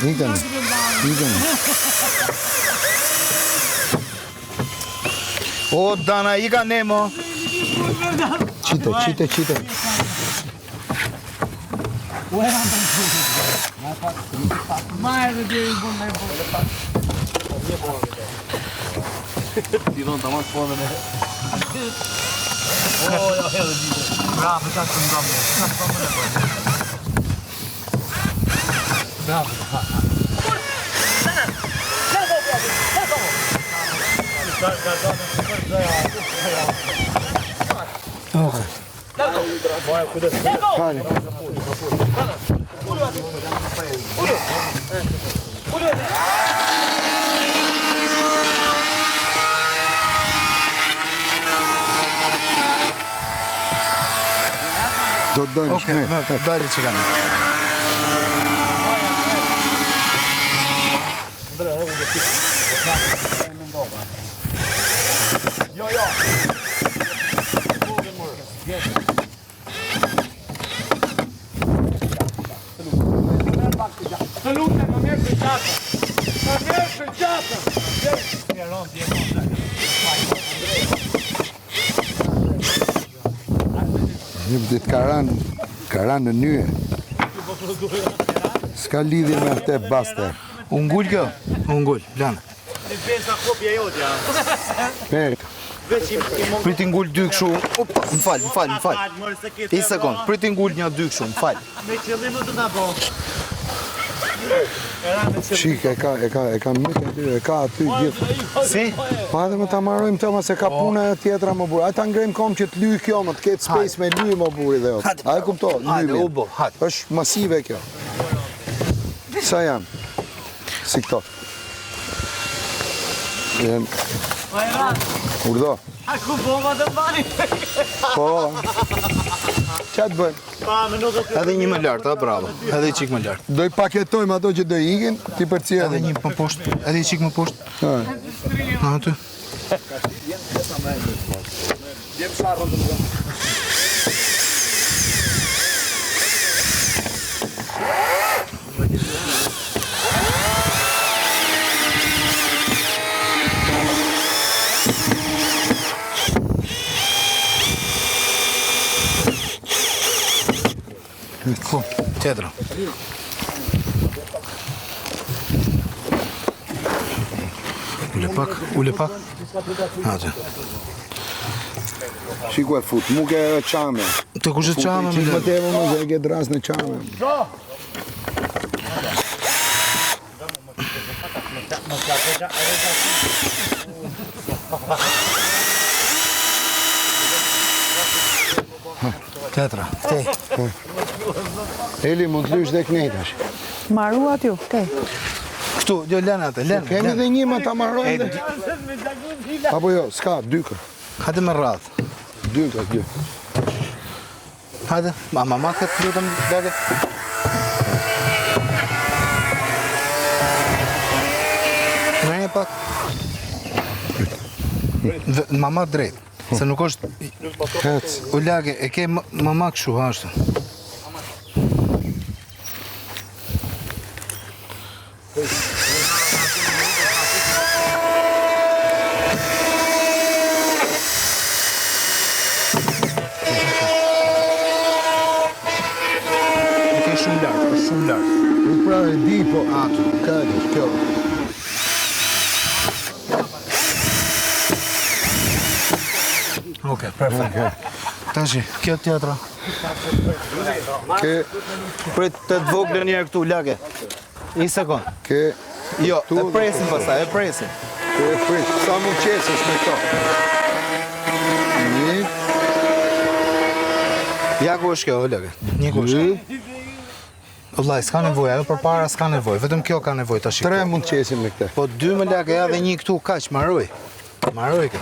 Nikën. O, Dana, i ka Nemo. Qite. Do të dojnë shme. Dali që kanë. Një pëtit ka ranë në nyë. S'ka lidhje me atë baste. Ungull kjo? Ungull, lanë. Perk. Priti ngull 2 këshu. Opa, më fal. I sekund, priti ngull një 2 këshu, më fal. Shik, e ka mik aty, e ka aty gjithë. Si? Pa edhe më ta marrojmë të, se ka puna e tjetra më burë. A ta ngrejmë kom që të lyj kjo, më të ketë space me lyj më burë dhe jotë. A e kupto, lyjme. Është masive kjo. Sa janë? Si këto. Urdo. A ku bova të bani? Po. Qa të bëjmë? Edhe një më lartë, bravo. Edhe i qik më lartë. Do i paketojmë ato që do i ikin, ti për cilë. Edhe një më poshtë, edhe i qik më poshtë. A, aty. Ku, tjetëra. Ule pak. Atë. Shiko e fut, mu ke qame. Të kush e qame? Qik më temo më zhe ke dras në qame. Tjetra, tej. Eli, mund të lysh dhe knejtash. Maru atju, kej. Këtu, jo, lene atë, lene. Kemi dhe një më ta marrojnë dhe. Apo jo, s'ka, dykër. Hajde me radhë. Dykër, dy. Hajde, mama këtë lutëm lage. Mërënje pak. Mama drejt. Se nuk është... U lage, e ke mama këshu, ashtu. Shumë lartë. Pra e di, po atë, kajtë, kjo. Oke, perfekt. Tashi, kjo tjetra. Ke, Prit të të voglë njerë këtu, lage. I sekund. ke, Jo, e presin pastaj, e presin. ke prit, sa mu qesës me këto. Një, Ja ku është kjo, o lage. Një ku është. Vllai, s'ka nevojë, ajo përpara s'ka nevojë, vetëm kjo ka nevojë tash. 3 mund qesim me këte. Po 2 më lagë ja dhe 1 këtu kaq, marroj. Marroj kë.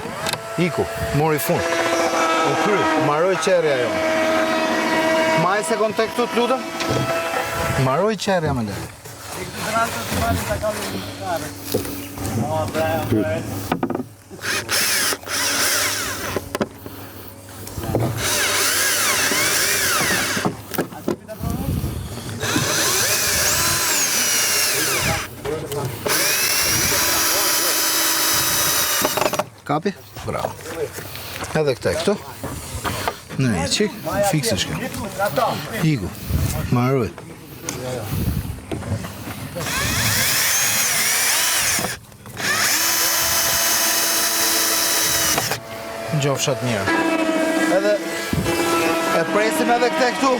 Iku, mori fund. U kry, marroj qerrja jo. Maj sekond tek këtu të lutem. Marroj qerrja më lagë. Kapi? Bravo. Edhe këta e këto. Në e qik, fiksësh kjo. Iku, marroj. Në gjofshat njërë. Edhe e presim edhe këta e këtu.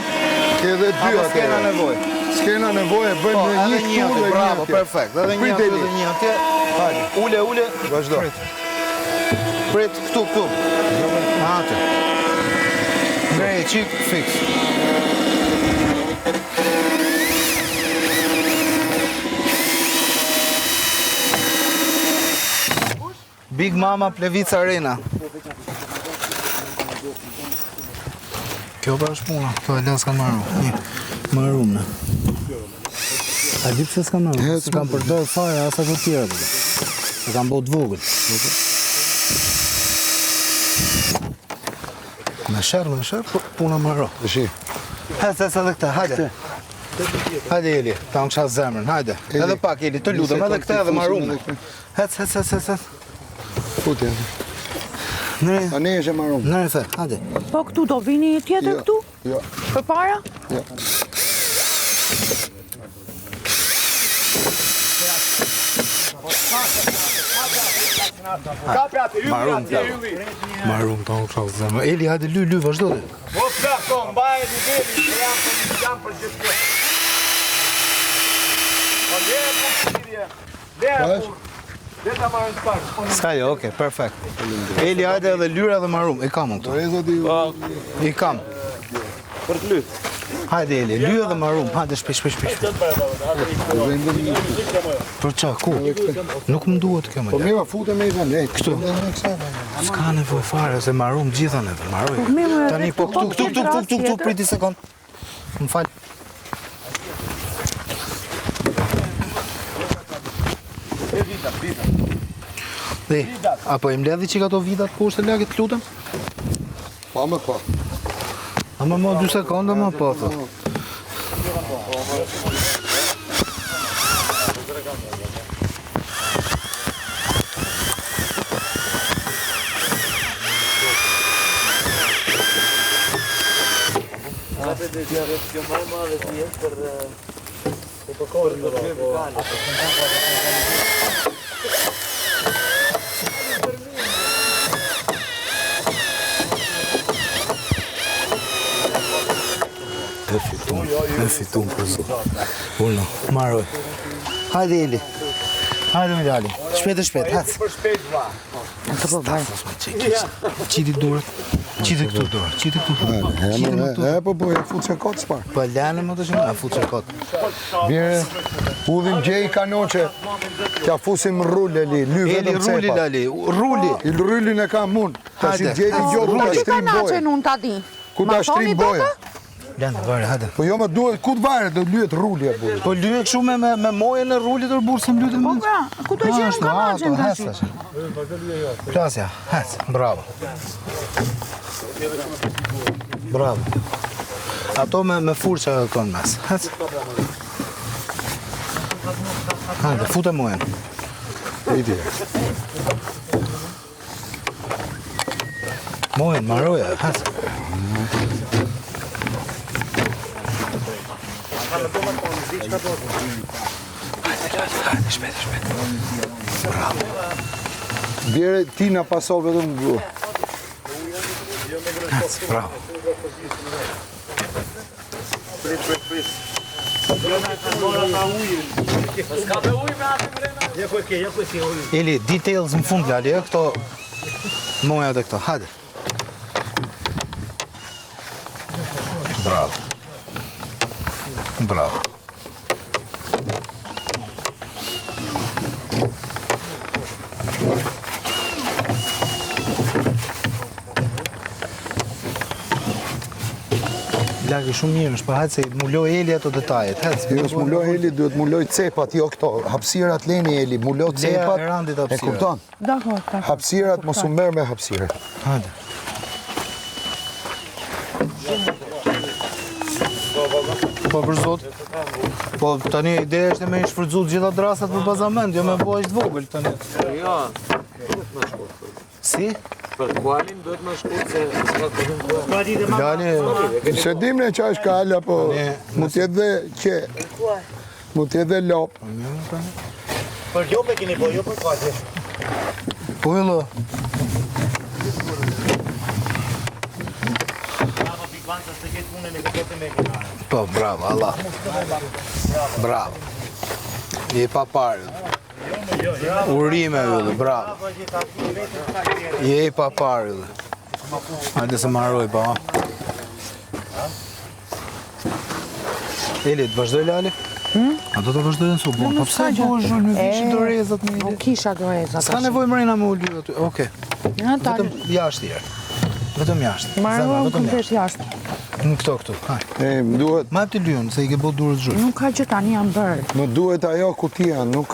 Ke edhe 2 Apo atë. s'kena nevojë. S'kena nevojë, bëjmë Po, dhe edhe një një këtu aty, dhe një bravo, atje. perfekt. Edhe një Prit aty Eli. dhe një atje. Ule. Vazhdo. Prit. Prit këtu. Atë. Ngrej çik fix. Big Mama Plevica Arena. Kjo pra është puna, këto e las kanë marrum në. A di pse s'kan marrum? Se kanë përdorë fare asa të tjera. Se kanë bërë të vogël. Me shërë, puna marro. Hajde edhe këta, hajde. Hajde Eli, ta më kësha zemrën, hajde. Edhe pak Eli, të ludëm, edhe këta edhe marrum. Hajde. Futje. A ne është e marrum. Nëre the, hajde. Po këtu do vini tjetër këtu? Jo. Për para? Jo. Marrum, ta më kësha zemrën. Eli, hajde, ly, vazhdo dhe. Po plako, mbaj e dibeli, jam për gjithë kjo. Po lejë për shirje, leta marrën të parë. Ska jo, okej, perfekt. Eli, hajde edhe lyra dhe marrum, i kam unë këtu. I kam. Për të lytë. Hajde Eli, lyra dhe marrum, hajde shpesh. Për qa, ku? Nuk më duhet kjo më Po mira, fute me i vënë, këtu. S'ka nevoj fare, se marrum gjitha neve, marruj. Tani, po këtu, priti sekund. Më falj. Dhe, apo i mledhi që ka to vidat poshtë të lagit të lutëm? Pa me pa. Ama më 2 sekonda më po, thë. E fitum për zotë. Ullë, marroj. Hajde Eli. Hajde me dali. Shpejt, hajde. Për shpejt va. Qiti durët. Qiti këtu durët. Po, e fut se kotë s'par. Po lene më të shumë, e fut se kotë. Mire, udhim gjej kanoqe, t'ja fusim rrull, Eli, ly Eli, vetëm rulli, cepa. Lali, rulli. Rullin e kam mund, ta si gjej i gjohë, ku ta shtrim boje. Unë ta di. Ku ta shtrim boje. Lene, vare, hajde. Po jo me duhet, ku t'vare, do lyet rulli e burë. Po lyë këshu me mojën e rullit të burë, se më lytë më Po pra, ku të gjenë kanaqen të shi? Plasja, hec, bravo. Bravo. Ato me furqa e kënë mes. Hec. Hajde, fute mojën. Ejti. Mojën, maroja, hec. Hajde, shpet. Bravo. Bjere, ti na paso vetëm gru. Bravo. Eli, details në fund, Lali, këto moja dhe këto, hajde. Bravo. Lagi shumë mirë është, pa hajtë se mulloj Eli ato detajet, hajtë. Jo, s'mulloj Eli, duhet mulloj cepat, jo këto. Hapsirat leni Eli, mulloj cepat. E randit E hapsirat. kupton? Hapsirat mos u merr me hapsirat. Hajde. Po për zot. Po tani ideja është me i shfrytzu gjitha drasat për bazament, jo me bëj të vogël tani. Jo, Si? për kualin duhet më shkut se s'ka këllim kualin. Lali, Se dim ne qa është kalla, po mu t'jetë dhe që. Mu t'jetë dhe lop. Për jope keni po, jo për kualin. po illo. Po, bravo, Allah. Bravo. Je pa parë. Urime yllë, bravo. Je I pa parë yllë. Hajde se marroj pa. Eli, të vazhdoj Lali? A do të vazhdojnë su bon? Po pse bosh në vishin dorezat me Eli? Nuk kisha dorezat. S'ka nevojë mrena me u lyp aty. Okej. Vetëm jashtë herë. Vetëm jashtë. Marroj këmë pesh jashtë. Në këtu. Hajde. Më duhet, Ma të lyon, se I ke bërë durët zhurë. Nuk ka që tani janë bërë. më duhet ajo kutia, nuk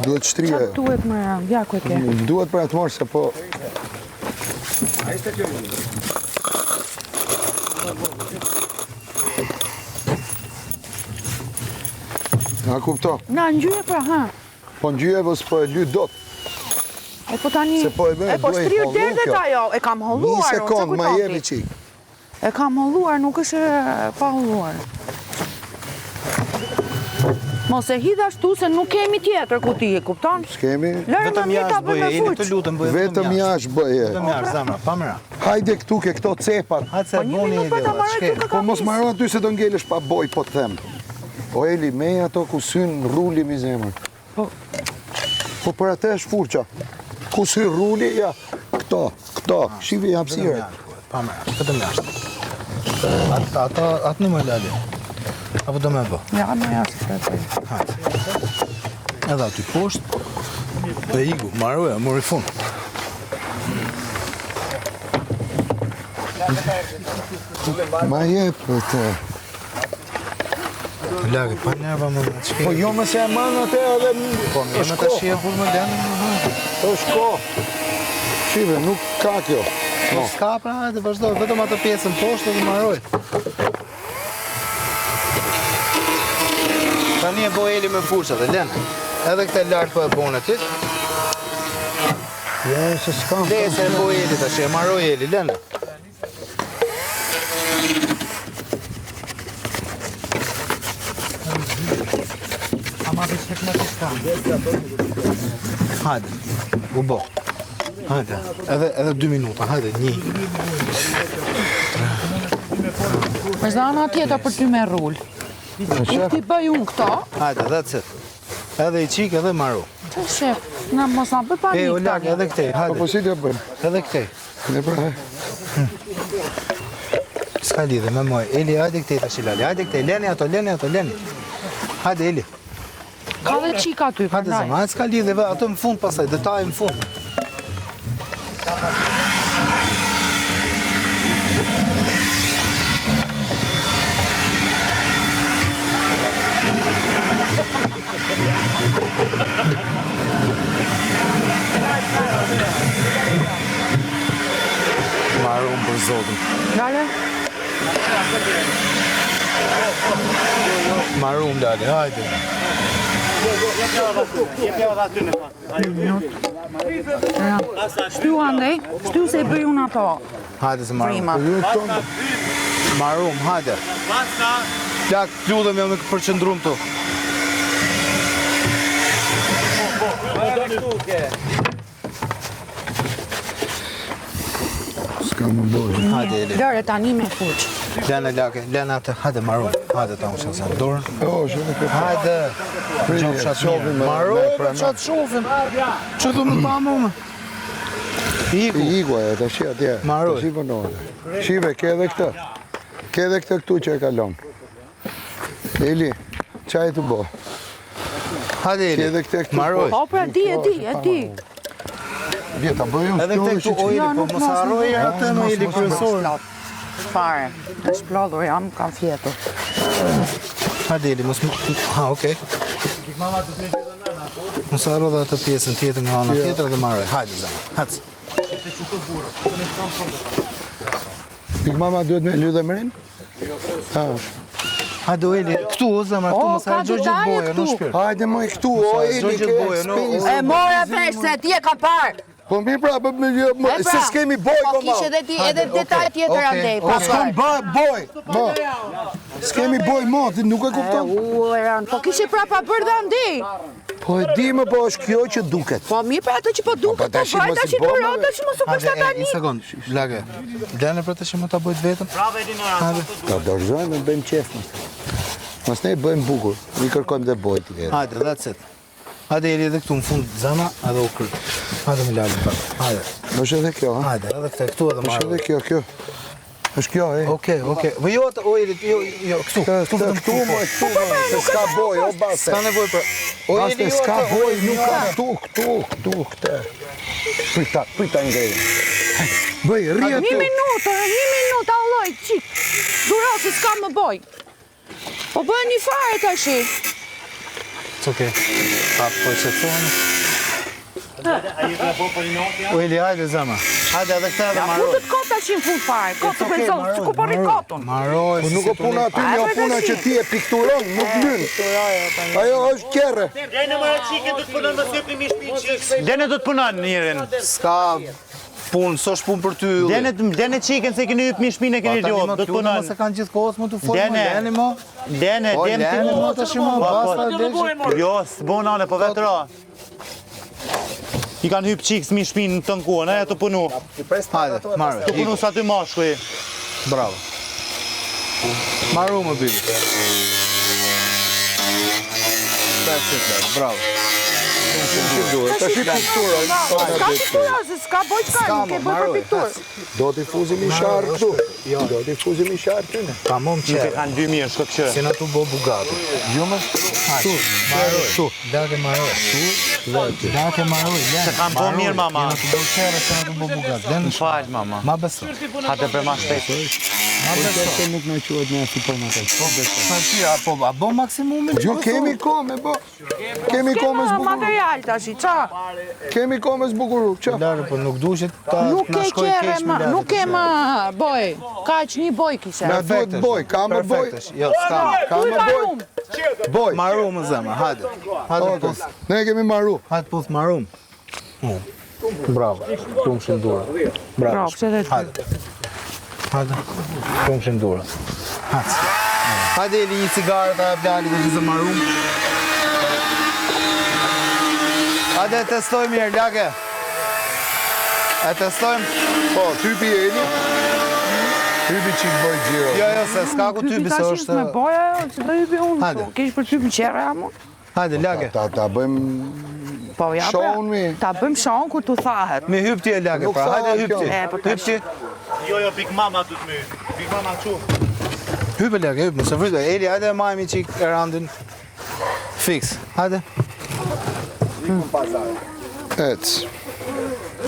duhet shtrije. Qa duhet më ja ku e ke? Duhet për atë marrë se po... A kupto? Na, ngjyre pra, ha. Po ngjyre po s'po e lyt dot. E po tani... Se po e bëj, E po duhet shtrirë hollu derdet kjo. ajo, e kam Një holluar. sekond, ma jemi qik. E kam holluar, nuk është pa holluar. Mos e hidh ashtu se nuk kemi tjetër kuti, e kupton? S'kemi? Lërë Vetëm më një ta jashtë bëje, bëjmë Eli fuq. të lutem bëje Vetëm jashtë bëje. Vetëm jashtë, zamra, pa mëra. Hajde këtu ke këto cepat. Hajde se Po një boni minut për ta marrë Eli. ty Po mos marro aty se do ngelesh pa boj, po të them. O Eli, me ato ku syn rruli mi zemër. Po për atë është furqa. Ku syn rruli, ja, këto, shivi hapësirë. Pa mëra, vetëm jashtë. Atë në më Lali. Apo do me bë? Ja, më jashtë. Edhe aty poshtë. Dhe igu, marroja, mori fund. Ma jep të... Lagi, pa nerva më në qke. Po jo më se e manë atë edhe... Po, më të shie kur më lenë. Të shko. Shive, nuk ka kjo. Po s'ka pra, hajde vazhdo, vetëm atë pjesën poshtë dhe marroj. Tani e bo Eli me furqa dhe lenë. Edhe këte lartë po e bonë aty. Ja, se s'kam. Le se e bo Eli tash, e marroj Eli, lenë. Hajde, u bo. Hajde, edhe 2 minuta, hajde, 1. Është dhe ana tjetër për ty me rull. Ti bëj unë këto. Hajde, that's it. Edhe I qik, edhe marru. Që shef, na mos na bëj E, panik o lak, tani. edhe këtej, Po hajde. si t'ja bëjmë? Edhe këtej. Ne pra, S'ka lidhe me moj. Eli, hajde këtej tash Lali, hajde këtej. Leni ato. Hajde Eli. Ka dhe qika aty, Hajde përndaj. zama, hajde s'ka lidhe, ato në fund pasaj, detaj në fund. Marru për zotin. Lale? Marru Lali, hajde. Shtu andej, shtu se bëj unë ato. Hajde se marru. Prima. Marru, hajde. Lak, lutem jo me përqëndrum tu. s'ka më bojë. Hajde Eli. Lëre tani me fuq. Lene lake, lene atë, hajde marru. Hajde ta unë sa dorën. O, shumë këtë. Hajde. Prije, Gjofshat qofim mirë. me- Marru, me për prema. qatë shofim. Që du më pa më? Iku. Igu e, të shi atje. Maroj. Të shi vënore. Shive, ke edhe këtë. Ke edhe këtë këtu që e kalon. Eli, qaj të bo? Hajde Ke Eli. edhe këtë këtu. Maroj. Po, pra, e di. Vjeta, bëjmë Edhe këte këtu o Eli, po mos harroj atë në Eli kryesor. Fare, e shplodhur jam, kam fjetur. Hajde Eli, mos më... Ha, okej. Mos harro dhe atë pjesën tjetër nga ana tjetër dhe maroj. Hajde zama, hajde. Pik mama duhet me lydhe mërin? Ha. Hajde o Eli, këtu o zama, këtu mos harro gjë gjithë bojë, në shpirt. Hajde moj këtu, o Eli, Gjogjet ke boje, no, experience. E mora vesh se ti e ka parë. Po mi pra, se s'kemi boj, Po po ma. kishe edhe detaj tjetër andej, Po pa s'kom parë. boj, mo. S'kemi boj, mo, ti nuk e kupton? Po kishe prapa bërë dhe andej. Po e di më, po është kjo që duket. Po mirë për atë që po duket, po tash bëjt mos i tash i bo, durata më, që mos u përshta Hajde, tani. një sekund, lage. Lene për të që më ta bëjt vetëm? Hajde, Ta dorëzojmë dhe bëjmë qef. Mos ne bëjmë bukur, i kërkojmë dhe boj t'i kërë. hajde, that's it. Hajde Eli edhe këtu në fund zama, edhe u kryt. Hajde me lalim pak. Hajde. Është edhe kjo, ha? Hajde, edhe këtu edhe Është marrë. edhe kjo. Është kjo, e? Okej. Po jo, Eli, jo, këtu. Këtu, se s'ka boj, o base. S'ka nevoj për... Baste, s'ka boj, nuk ka këtu, këte. Prita ngejnë. Bëj, rria Një minutë, alloj, qik. Duro se s'ka më boj. Po bëjë një fare tashi. Okej. Pa, po që të thonë. O Eli, hajde zama. Hajde edhe këta edhe Ku marroj. të t'kot tashi në fund fare? Kotë për zonë, që ku po rikotun? Marroj. Po nuk o puna aty, një puna që ti e pikturon, nuk lynë. Ajo është kjerre. Dene më qike du të punon më sypni mi shpinë qikë. Dene do të punon njërin. S'ka punë, s'osh punë për ty. Dene qiken se keni hyp mi shpinë e keni gjobë, do të punon. Se kanë gjithë kohës më të folë, Dene mo. Dene ti mo mu. të shimo, basta dhe. Jo, s'bon ale, po vetë ra. I kanë hyp qikës mi shpinë të në kuën, e të punu. Hajde, marrë. Të punu sa ty mashkuj. Bravo. Marru më bibi. Bravo. Ta shi piktura. S'ka piktura, se s'ka boj qka, nuk e bëj për pikturë. Do t'i fuzim i sharë këtu. Do t'i fuzim i sharë këne. Pa mom Nuk e qërë. kanë 2000 shkëpqyrë. Si në tu bo bugati. Jo më? Tu, marroj. Tu, dake marroj. Tu, dake marroj. Se kanë po mirë, mama. Në tu bo qërë, se në tu bo bugati. Më falj, mama. Ma beso. Hate për ma shpejt. Ma beso. Nuk në quhet në supermarket. Sa ti, a bo maksimumin? Jo, kemi kome, bo. Kemi kome s'bukuru. Material tashi, qa? Kemi kome s'bukuru, qa? Larë, po nuk duhet ta Nuk na e shkoj qere keq ma, me nuk e ma boj. Ka që një boj kishe. Na duhet boj, ka më boj. Jo, s'ka. Ka Tu i më boj. marum. Boj. Maru më zema, hajde. Hajde puth. Ne kemi marru. Hajde puth marum. Bravo. Shumë shëndura. Bravo, pse dhe ti. Hajde. Hajde. Shumë shëndura. Hajde. Hajde Eli një cigarë ta blali dhe gjithë marum. Hajde e testoj mirë, lake. E testojmë. Po, typi Eli. Typi qik bëj gjiro. Jo, se s'ka ku typi se tashi është... me boja, që do hypi unë. Hajde. Kish për typin qere, amu? Hajde, lake. Ta bëjmë Po, ja, shohun mi. Ta bëjmë shohun ku tu thahet. Mi hyp ti e lake, Nuk pra. tha Hajde hyp kjo. ti. E, po Hyp ti. Jo, Big Mama du të my. Big Mama që. Hyp e lake, hyp, mëse vrytë. Eli, hajde e majmi qik e randin. Fix. Hajde. Ec.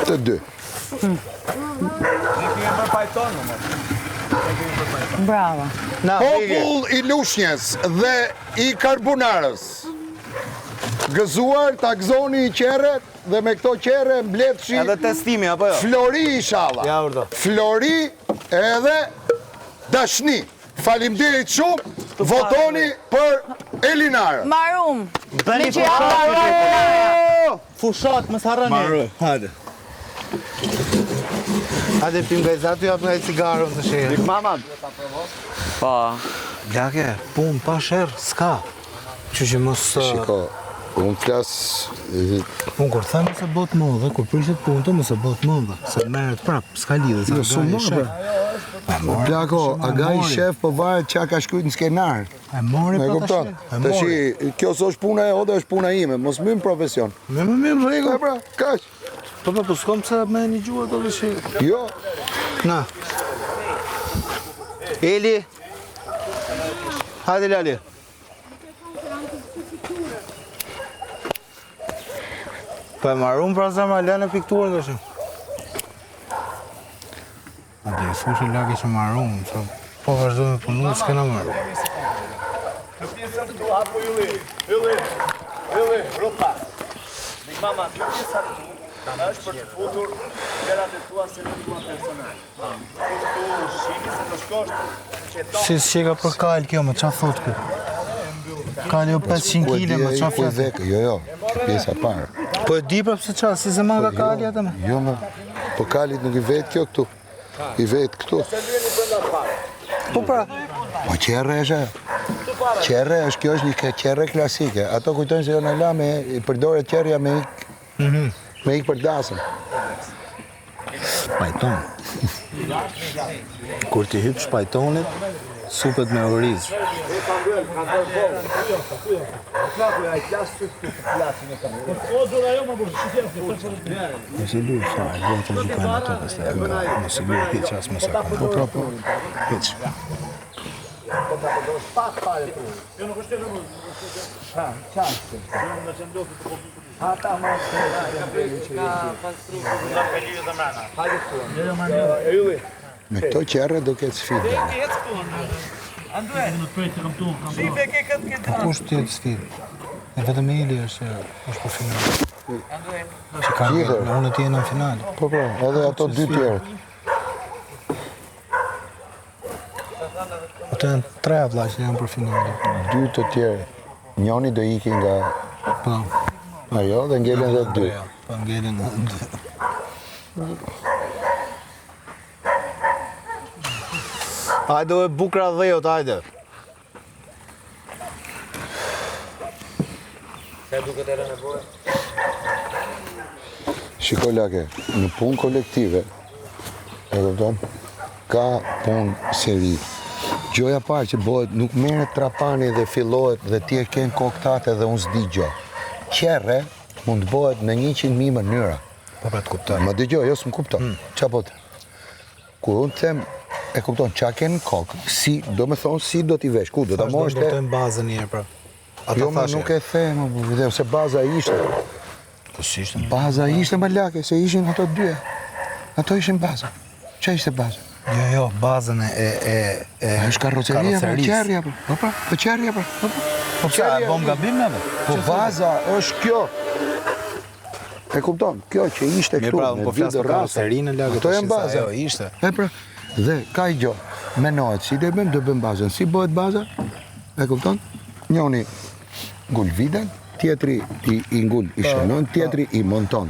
Të dy. Bravo. Na, bige. Popull i Lushnjës dhe i Karbunarës. Gëzuar ta gëzoni i qerret dhe me këto qerre mbledhshi Edhe testimi, apo jo? Flori inshallah. Ja, urdo. Flori edhe dashni. Faleminderit shumë. Votoni për Elinarën. Marum. Bëni Me që ja fushat, mos harroni. Hajde. Hajde pim gajzat, ju japë nga i cigarën të shirë. Big Mama. Po. Lake, pun, pa shërë, s'ka. Që mos... Shiko, unë flas Unë kur thëmë se bot mëdhe, kur prishet punë të mëse bot mëdhe, se merret prapë, s'ka lidhe, sa s'u gaj e morë, shef. Plako, a ga i shef po varet çka ka shkruajtur në skenar. E mori Me pa kupton? tash. E mori. Tashi, kjo s'është puna e jote, është puna ime. Mos mbyll profesion. Me më mirë rregull. Pra, kaq. Po s'kom se me një gjuhë ato që... Jo. Na. Eli. Hajde Lali. Po e marrum pra zemra, lene pikturën të shumë. A dhe e thushë laki që marrum, po vazhdo me punu, s'kena marrum. Ylli, ropa. Big Mama, kjo pjesa është për të futur gjërat e tua se në tua personal. Këtu shimi se të shkosh Si s'qeka për kajlë kjo, me qa thot kjo? Kajlë jo 500 kile, me qa flet? Jo, pjesa parë. Po e di për pëse qa, si se ma ka kajlë atë me? Jo, më. Po kalit nuk i vet kjo këtu. I vet këtu. Po pra, Po qerre është. Qerre është, kjo është një qerre klasike. Ato kujtojnë se jo në la me i përdore qerrja me ik për dasëm. pajton. Kur ti hyp shpajtonit, supet me oriz. Mos i luj fare, vetë gjykojnë ato pastaj. Mos i luj hiç as mos e ka. Po. Hiç. Me këto qerre do ketë sfidë. Po kush ti të sfidë? E vetëm Ili është për final. Që kanë unë të jenë në final. Po, edhe ato dy tjerët. Ato janë 3 vëlla që janë për final. 2 të tjerë. Njoni do iki nga Po. ajo dhe ngelen dhe 2. Po ngelen dhe 2. Hajde e bukra dhejot, hajde. Shiko Lake, në punë kolektive, e kupton, ka punë seri. Gjoja parë që bëhet, nuk merret trapani dhe fillohet dhe ti e ken koktate dhe unë s'di gjë. Qerre mund të bëhet në 100.000 mënyra. Po pra të kuptoj. Më dëgjoj, jo s'm kupton. Qa po të? Kur unë them, e kupton, qa ken kokë, si, do me thonë, si do t'i vesh, ku do t'a mosh Do të bazën njerë, pra. Jo, më nuk e them, se baza ishte. Po si ishte? Baza ishte më Lake, se ishin ato dy. Ato ishin baza. Qa ishte baza? Jo, bazën e është karroceria, po qerrja, po. Po qerrja, po. Po qa, e bom gabim neve? Po baza është kjo. E kupton, kjo që ishte këtu, po flasë për karrocerinë, Lake, ato janë baza. Jo, ishte. E pra, dhe ka i gjo, menohet si do bëjmë bazën. Si bëhet baza? E kupton? Njoni ngull viden, tjetri i ngull i shënon, tjetri i monton.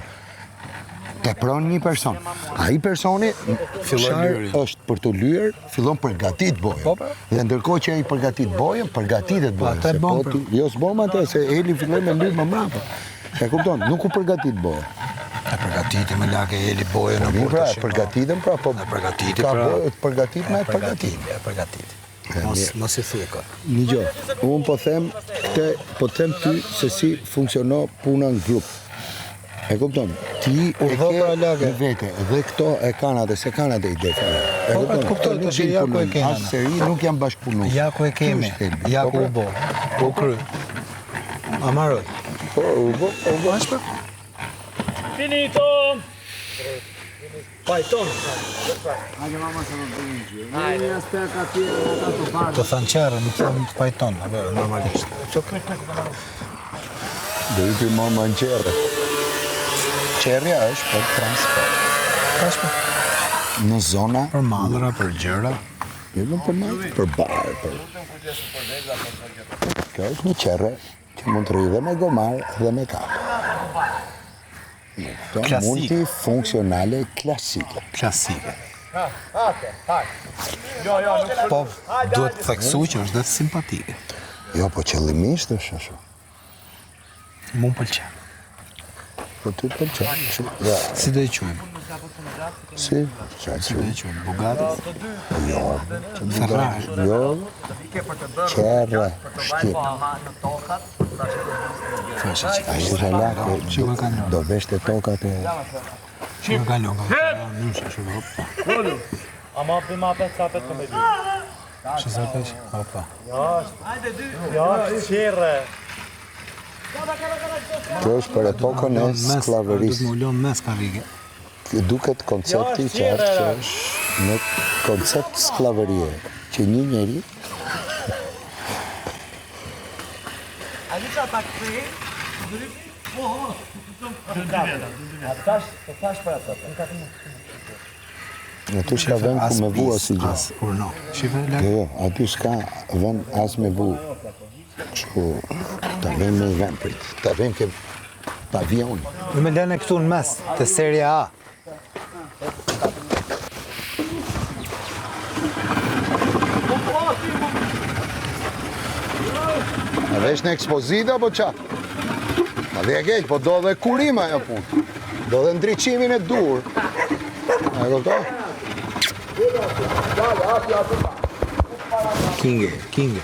Tepron një person. Ai personi është për të lyer, fillon përgatit bojën. Dhe ndërkohë që ai përgatit bojën, përgatitet bojën. Jo s'bom atë, se Eli filloi me lyr më mbrapa. E kupton, nuk u përgatit bojën. E përgatitim me Lake Eli bojën në burë. Pra, përgatitëm pra, po përgatitim ka pra. bojë, përgatit me përgatit. Përgatit. Mos i thuj ka. Një gjë, unë po them ty se si funksionon puna në grup. E kupton? Ti e ke në vete, dhe këto e kanë atë, se kanë atë ide. E kupton, të që ja ku e kemi. Asë seri nuk janë bashkëpunu. Ja ku e kemi, ja ku u bo. U kry. Amaroj. Po, u bo ashtë për? Finito! Pajton. Hajde mama se më bëjnë gjë. Hajde aspetta tjera ata të parë. Të thanë qerë, nuk thëmë të pajton, normalisht. Dhe i për mama në qerë. Qerja është për transport. Ka është për? Në zona... Për madhëra, për gjëra. Jo në për madhë, për barë. Kjo është një qerë që mund të rri dhe me gomar dhe me kapë. Multifunksionale klasike. Klasike. Po, duhet të theksu që është dhe simpatike. Jo, po qëllimisht është ashtu. Mu më pëlqen. Po ty pëlqen. Si do i quajmë? Si? Si do i quajmë? Bugatti? Jo. Ferrari? Jo. Qerre, shqip. A i relake, do veshte tokat e... Që më kalon, nushe, shumë hoppa. Ama për ma 5 sapet të me dy. Që sapet, hoppa. Ja, qire. Kjo është për epokën e sklaverisë. Do të më ullon mes karrige. Duket koncepti që është në koncept sklaverie, që një njeri në ty shka vend ku me vu asë i gjithë. Urno. Shive lak? Jo, aty shka vend as me vu. Shku, ta vend me vend prit. Ta vend ke pavion. Në me lene këtu në mes, të seria A. A vesh në ekspozita, po qa? Ma dhe e keq, po do dhe kurima e punë. Do dhe ndryqimin e dur. E këto? Kinge.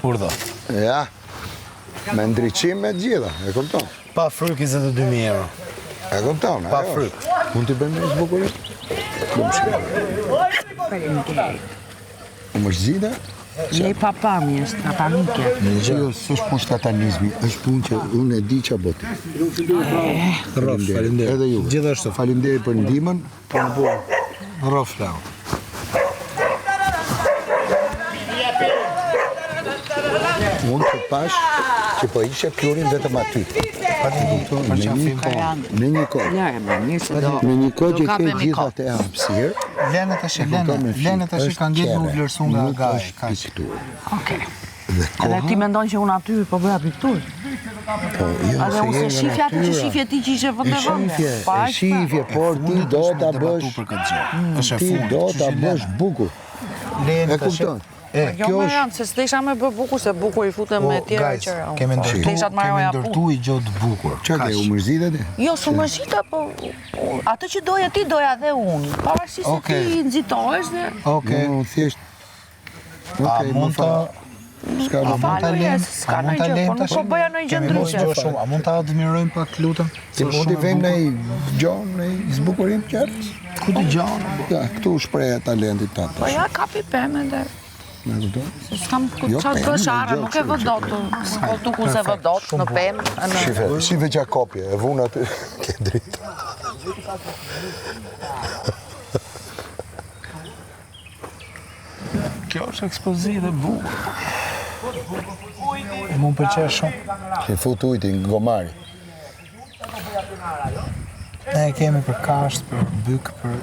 Urdhë. Ja, me ndryqim me gjitha, e kupton? Pa fryk 22.000 euro. E kupton, Pa ajo fryk. është. Mund t'i bëjmë një zbukurit? Më është zhida? Lej papami është, papamike. Jo, s'është punë shtatanizmi, është punë që unë e di që botë. Faleminderit. Edhe ju. Gjithashtu. Faleminderit për ndihmën. Rof lau. Mund të pash që po ishe plurin vetëm aty. Në një kohë. Në një kohë që ke gjitha të hapësirë. Lene tash kanë gjithë më vlerësu nga gai. Okej. Edhe ti mendon që unë aty po bëja pikturë? Po, jo, Edhe unë se shifja aty që shifje ti që ishe vëndë Shifje, por ti do ta bësh. Ti do ta bësh bukur. E kupton? Jo më janë, se s'desha me bë bukur, se bukur i futem me tjera qëra. Kemi ndërtu i gjotë bukur. Qa ke, u mërzitet e? Jo, su mërzita, po atë që doja ti, doja dhe unë. Pavarësisht se ti nxitohesh dhe... Okej. Thjesht. A mund të... Ska A mund të lem? S'ka në gjë, po nuk po bëja në gjë ndryshe. A mund të admirojmë pak lutëm? Ti mund t'i vejmë në i gjonë, në i zbukurim qërës? Ku t'i gjonë? Ja, këtu shpreja talentit tatë. Po ja kapi peme dhe... Me kupton? Se s'kam qatë dëshara, nuk e vëdot. S'ko tu ku se vëdot në pemë. Shive qa kopje, e vunë aty, ke dritë. Kjo është ekspozi dhe bukur. Mu pëlqej shumë. Ke fut ujti në gomari. Ne kemi për kasht, për byk, për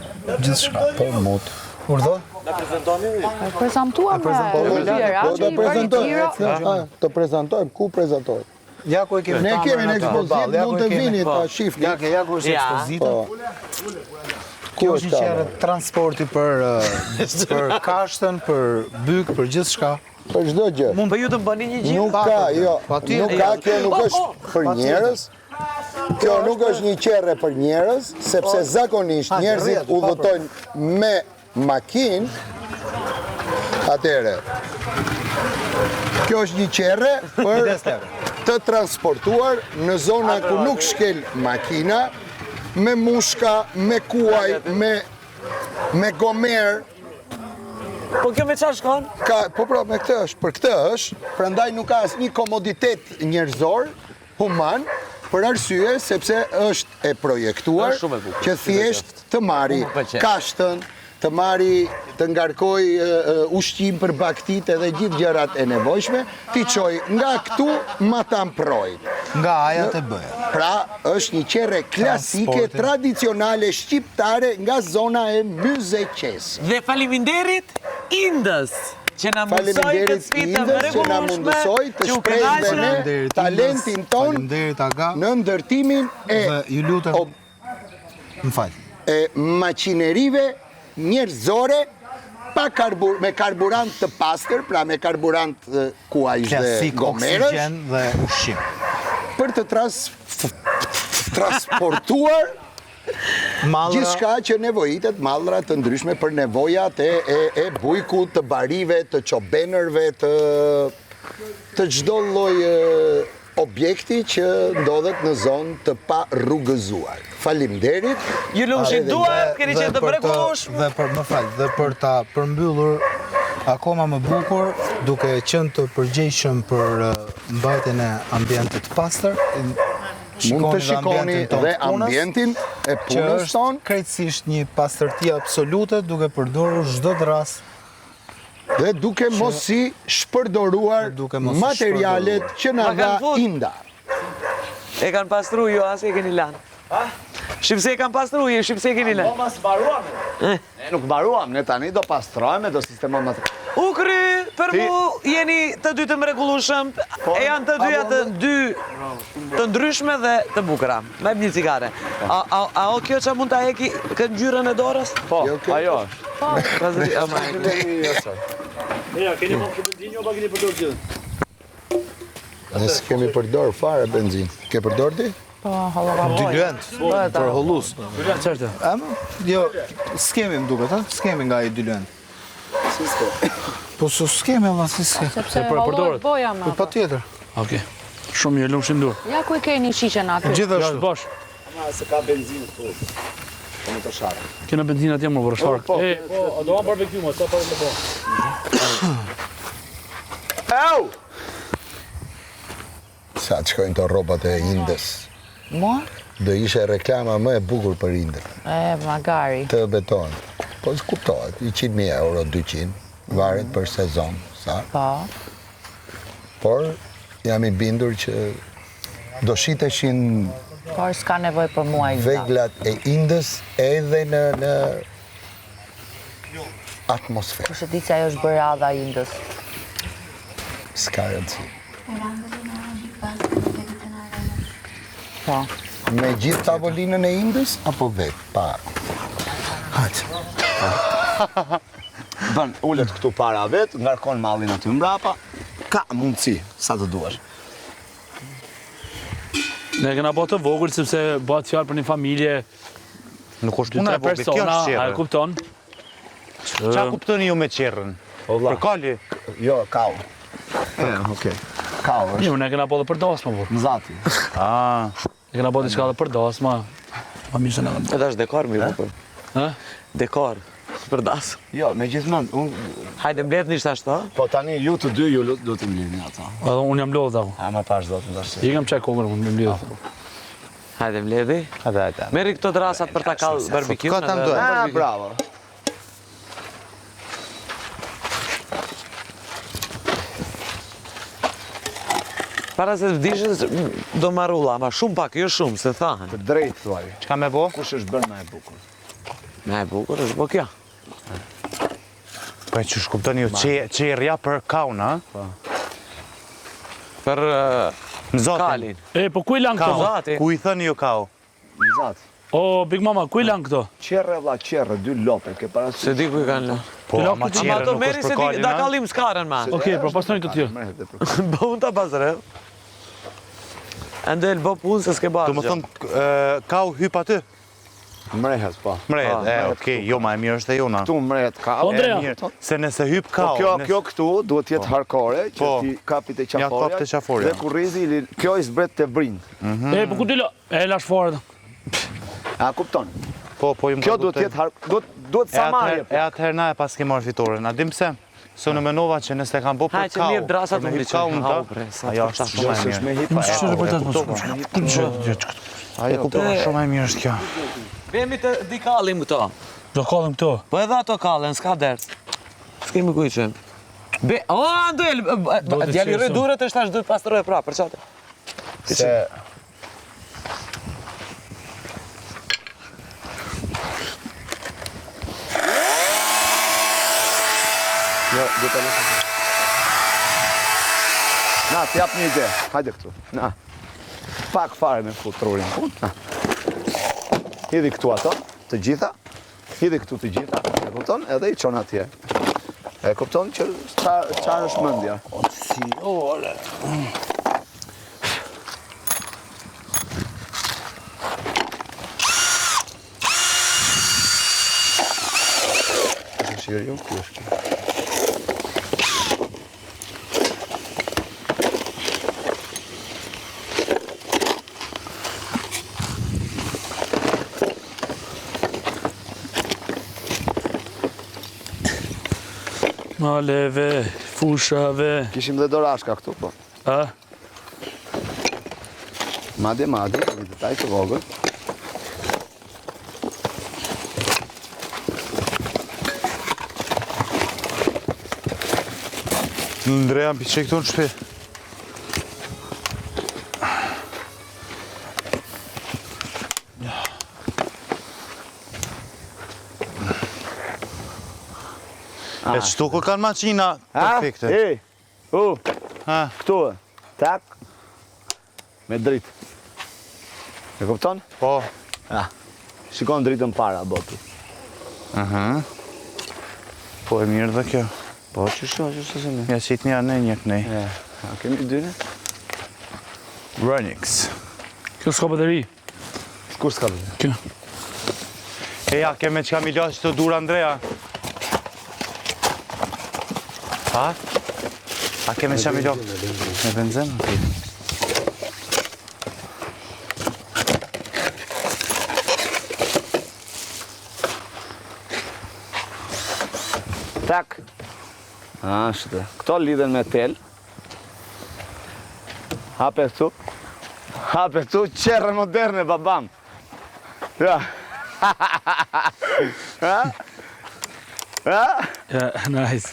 gjithë shka. Për mut. Urdhë? Prezentuam me tjera, Po që të i bërë tjera. të prezentojmë, ku prezentojmë? Ja ku e kemi. Ne kemi në ekspozit, mund të vini ta shifni. Ja ku është ekspozita. Ku Kjo është është një qere transporti për kashtën, për byk, për gjithë shka. Për çdo gjë. Mund për ju të bëni një gjithë? Nuk ka, jo. Nuk ka, kjo nuk është për njerëz. Kjo nuk është një qerre për njerëz, sepse zakonisht njerëzit udhëtojnë me makinë. Atere, kjo është një qerre për të transportuar në zona ku nuk shkel makina, me mushka, me kuaj, me gomer. Po kjo me qa shkon? Po pra, me këtë është, për këtë është, prandaj nuk ka asnjë komoditet njerëzor, human, për arsye sepse është e projektuar që thjesht të marri kashtën, të marri, të ngarkoj ushqim për baktit edhe gjithë gjërat e nevojshme, ti qoj nga këtu ma ta mprojnë. Nga aja të bëja. Pra, është një qerre klasike, tradicionale, shqiptare nga zona e Myzeqes. Dhe faleminderit Indës, që na mundsoi këtë Faleminderit sfidë Indës që na mrekullueshme, mundësoj të që u shprehme kënaqëm. talentin ton Faleminderit Aga. në ndërtimin Dhe ju lutem. Më fal. e makinerive njerëzore me karburant të pastër, pra me karburant kuajsh dhe Klasik, gomerësh, oksigen dhe ushqim. për të transportuar gjithçka që nevojitet, mallra të ndryshme për nevojat e bujkut, të barive, të çobenërve, të çdo lloj objekti që ndodhet në zonë të pa rrugëzuar. Faleminderit. Ju lumshim duar, keni qenë të mrekullueshëm. Dhe për më fal, dhe për ta përmbyllur akoma më bukur, duke qenë të përgjegjshëm për mbajtjen e ambientit të pastër. Mund të shikoni dhe ambientin e punës tonë. Është krejtësisht një pastërti absolute, duke përdorur çdo rast dhe duke mos si shpërdoruar materialet që na dha Inda. E kanë pastru ju, as e keni lanë. Shqipse e kanë pastru ju, shqipse e keni lanë. Mas baruam. Ne nuk baruam, ne tani do pastrojme, do sistemojme atë. U kry, për mu jeni të dy të mrekullueshëm, e janë të dyja të ndryshme dhe të bukura. Me një cigare. A o kjo që mund të eki këtë ngjyrën e dorës? Po, ajo është. Ja, keni më këtë benzinë, o pa keni përdor gjithë? Ne s'kemi përdor fare benzin. Ke përdor ti? Po, hollova Dy boj. lëndë, për hollus. Qërte? Jo, s'kemi më duket, ha? S'kemi nga i dy lëndë. Po s'kemi, Allah, si s'kemi. Sepse përdoret. hollova boja me. Pa tjetër. Okej. Shumë mirë, lumshim dur. Ja ku e keni shiqen aty. Gjithashtu. Bash. Ama se ka benzinë këtu. Po më të sharë. Kena benzinë atje më për shfark. Po, do ma barbecue më, sa pa më bo. Au! Sa të shkojnë të robat e Indës. Mo? Do ishe reklama më e bukur për Indën. Magari. Të beton. Po s'kuptohet, 100.000 euro, 200, varet për sezon, sa. Po. Por jam i bindur që do shiteshin Por s'ka nevoj për mua i veglat e Indës edhe në atmosferë. Kurse di që ajo është bërë adha Indës. S'ka rëndësi. Po. Me gjithë tavolinën e Indës, apo vetë, pa. Hajtë. Bën, ullet këtu para vetë, ngarkon mallin aty mbrapa, ka mundësi, sa të duash. Ne kena bo të vogël, sepse bëhet fjalë për një familje, Nuk është 2-3 puna e vogël, kjo persona, është a e qerrë. kupton? Qa kuptoni ju me qerrën? Për kali? Jo, kau. Okej. Kau është. Jo, ne kena bo dhe për dasma, por. Mzati. Ah, Ne kena bo diçka dhe për dasma. Ma mirë se në vëndë. Edhe është dekor mi bukur. Ha? Dekor. Për das. Jo, me gjithmonë, unë, Hajde mbledh një ashtu, ha? po tani ju të dy ju do t'i mlini ata. Edhe unë jam lodh ako. A ma pash do të ndash. I kam qaj kokër, unë më mlidh. Hajde mbledhi. hajde. Meri këto drasat për ta kallë barbecue. Ka ta mdojnë. Ah, bravo. Para se të vdishës do marrulla, ama shumë pak, jo shumë, se thahen. Për drejt thuaj. Qka me bo? Kush është bërë më e bukur? Me e bukur është po kjo. Po e që shkuptoni ju qerrja për kauna, Për në zotin. kalin. E, po ku i lanë këto? Zati. Ku i thëni ju kau? Mzat. O, Big Mama, ku i lanë këto? Qerre vlla, qerre, 2 lope, ke parasysh. Se di ku i kanë lë. Po, Të ama lakë të Ama qerrë ato nuk meri është se për di, kalin, da a? kallim skaren ma. Okej, për pasnojnë të tjë. Bo unë ta pasërë. Ende elbo punë se s'ke bërë. Do më thëmë, kau hyp aty? Mrehet, po. Mrehet, okej, jo ma e mirë është e jona. Këtu mrehet ka. Po, Andrea. Mirë, se nëse hyp Po kau, kjo këtu duhet të jetë harkore, që Po. ti kapit e Ja, qaforja. kapit e qaforja. Dhe kurrizi, kjo i zbret të brind. E, po ku ti lo? E, lash fare. A kupton? po ju më Kjo duhet të jetë duhet sa marrje. E atëherë na e pas ke marrë fitoren. A dim pse? Se në menova që nëse kam bo për Haj që kau, mirë drasat për më me hyp liqoj. kaun Au, ta, bre, sa ajo të është tash. shumë e Është me mirë. hip. Më shqyrë për të të Ajo kuptova shumë e mirë është kjo. Vemi të di kallim këto. Do kallim këto. Po edhe ato kallen, s'ka ders. S'kemi ku i qenë. Be, o, Anduel, të djali qesëm. rrë durët është tash duhet pastroj pra, për qatë. Se Jo, do të lëshë. Na, t'jap një ide. Hajde këtu. Na. Pak fare me fut trurin. Na. Hidhi këtu ato, të gjitha. Hidhi këtu të gjitha. E kupton? Edhe i çon atje. E kupton që çfarë është mendja? Si, ore. Shirë ju, ku është kjo? Maleve, fushave. Kishim dhe dorashka këtu, po. A? Madje, një detaj të vogël. Ndreja më piqe këtu në shpi. E qëtu ku kanë maqina perfekte. Ej, Ha, këtu, tak, me dritë. E kupton? po. Shikon dritën para, botu. Aha. Po e mirë dhe kjo. Po, që se me. Ja qit një anë një kënej. A kemi dyne? Runix. Kjo s'ka bateri. Kur s'ka bateri? Kjo. E ja, keme që kam i lasë që të dur Andrea. Ha? A keme që kam i lasë? Me benzin? Tak. Ashtë. Këto lidhen me tel. Hape këtu. Hape këtu, qerën moderne, babam. Ja. Ha? Ha? Ja, nice.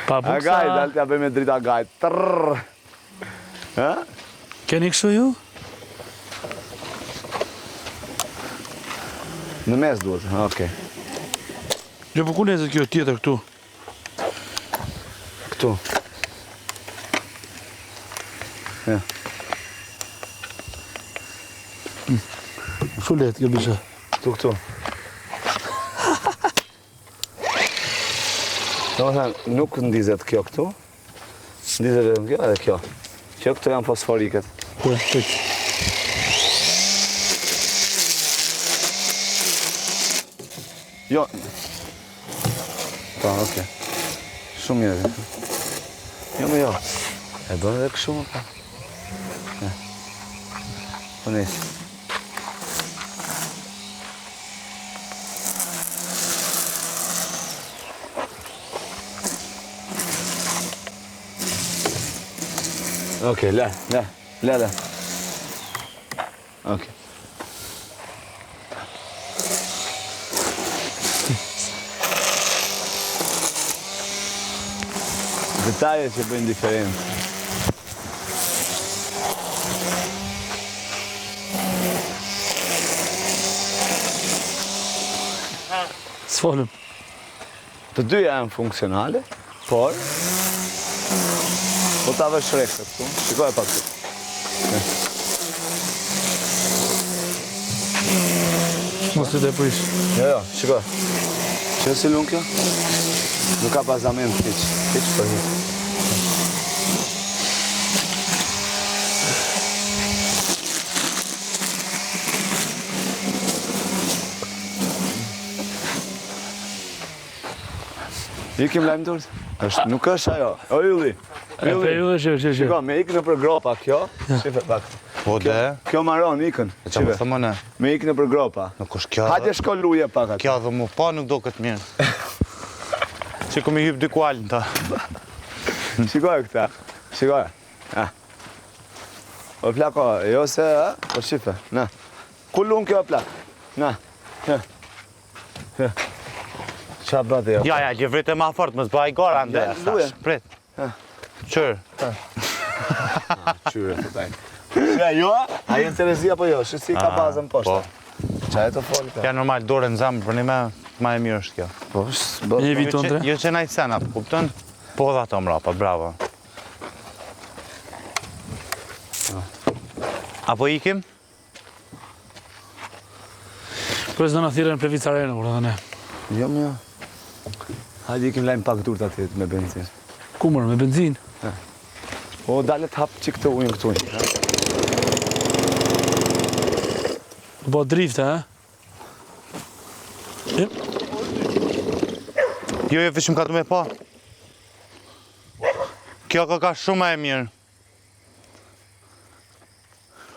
Pa buksa... Agaj, dalë t'ja bëj me drita agaj. Trrrr. Ha? Keni kështu ju? Në mes duhet, okej. Jo, po ku nezet kjo tjetër këtu? Këtu. Ja. Shulet, kjo bisha. Këtu. Do më thënë, nuk ndizet kjo këtu. Ndizet edhe kjo edhe kjo. Kjo këtu janë fosforiket. Po, tek. Jo. Po, okej. Shumë mirë. Jo, më jo. E bën edhe kështu më pa. Po nisë. Okej, le. Okej. Detajet që bëjnë diferencë. S'folëm. Të dyja janë funksionale, por po ta vësh rekse këtu. Shikoj pak këtu. Mos të deprish. Jo, shikoj. Që si lun kjo? Nuk ka bazament hiç për hiç. Ikim lajmë durës? Nuk është ajo. O ylli. E pe ylli, shë. Shiko, me ikë në për gropa kjo. Shife pak. Po dhe? Kjo maron ikën. E që më thëmë në? Me ikë në për gropa. Nuk është kjo Hajde shko luje pak atë. Kjo dhe mu pa nuk do këtë mirë. Që këmi hypë dy kualën ta. Shikoj këta. Shikoj. O plako, jo se, po shife. Na. Ku lun kjo plak? Na. Qa bëtë jo? Ja, gjevrit e ma fort, më zbaj gara Andrea. Luje. Prit. Qërë. Qyre të tajnë. Ja, jo? A jenë Terezia po jo? Shësi ka bazën poshtë. Qa e të folë ka? Ja, normal, dore në zamë, për një me ma e mirë është kjo. Po, Një viton tre? Jo që najtë sena, kuptën? Po dhe ato mrapa, bravo. Apo ikim? Kërës do në thire në Plevic Arena, kur dhe ne. Jo, më jo. Hajde ikim lajmë pak dur të atit me benzin. Kumër, me benzin? O, dalet hapë që këtë ujnë këtu një. Do po drift, ha? Jo, vishëm ka të me pa. Kjo ka shumë e mirë.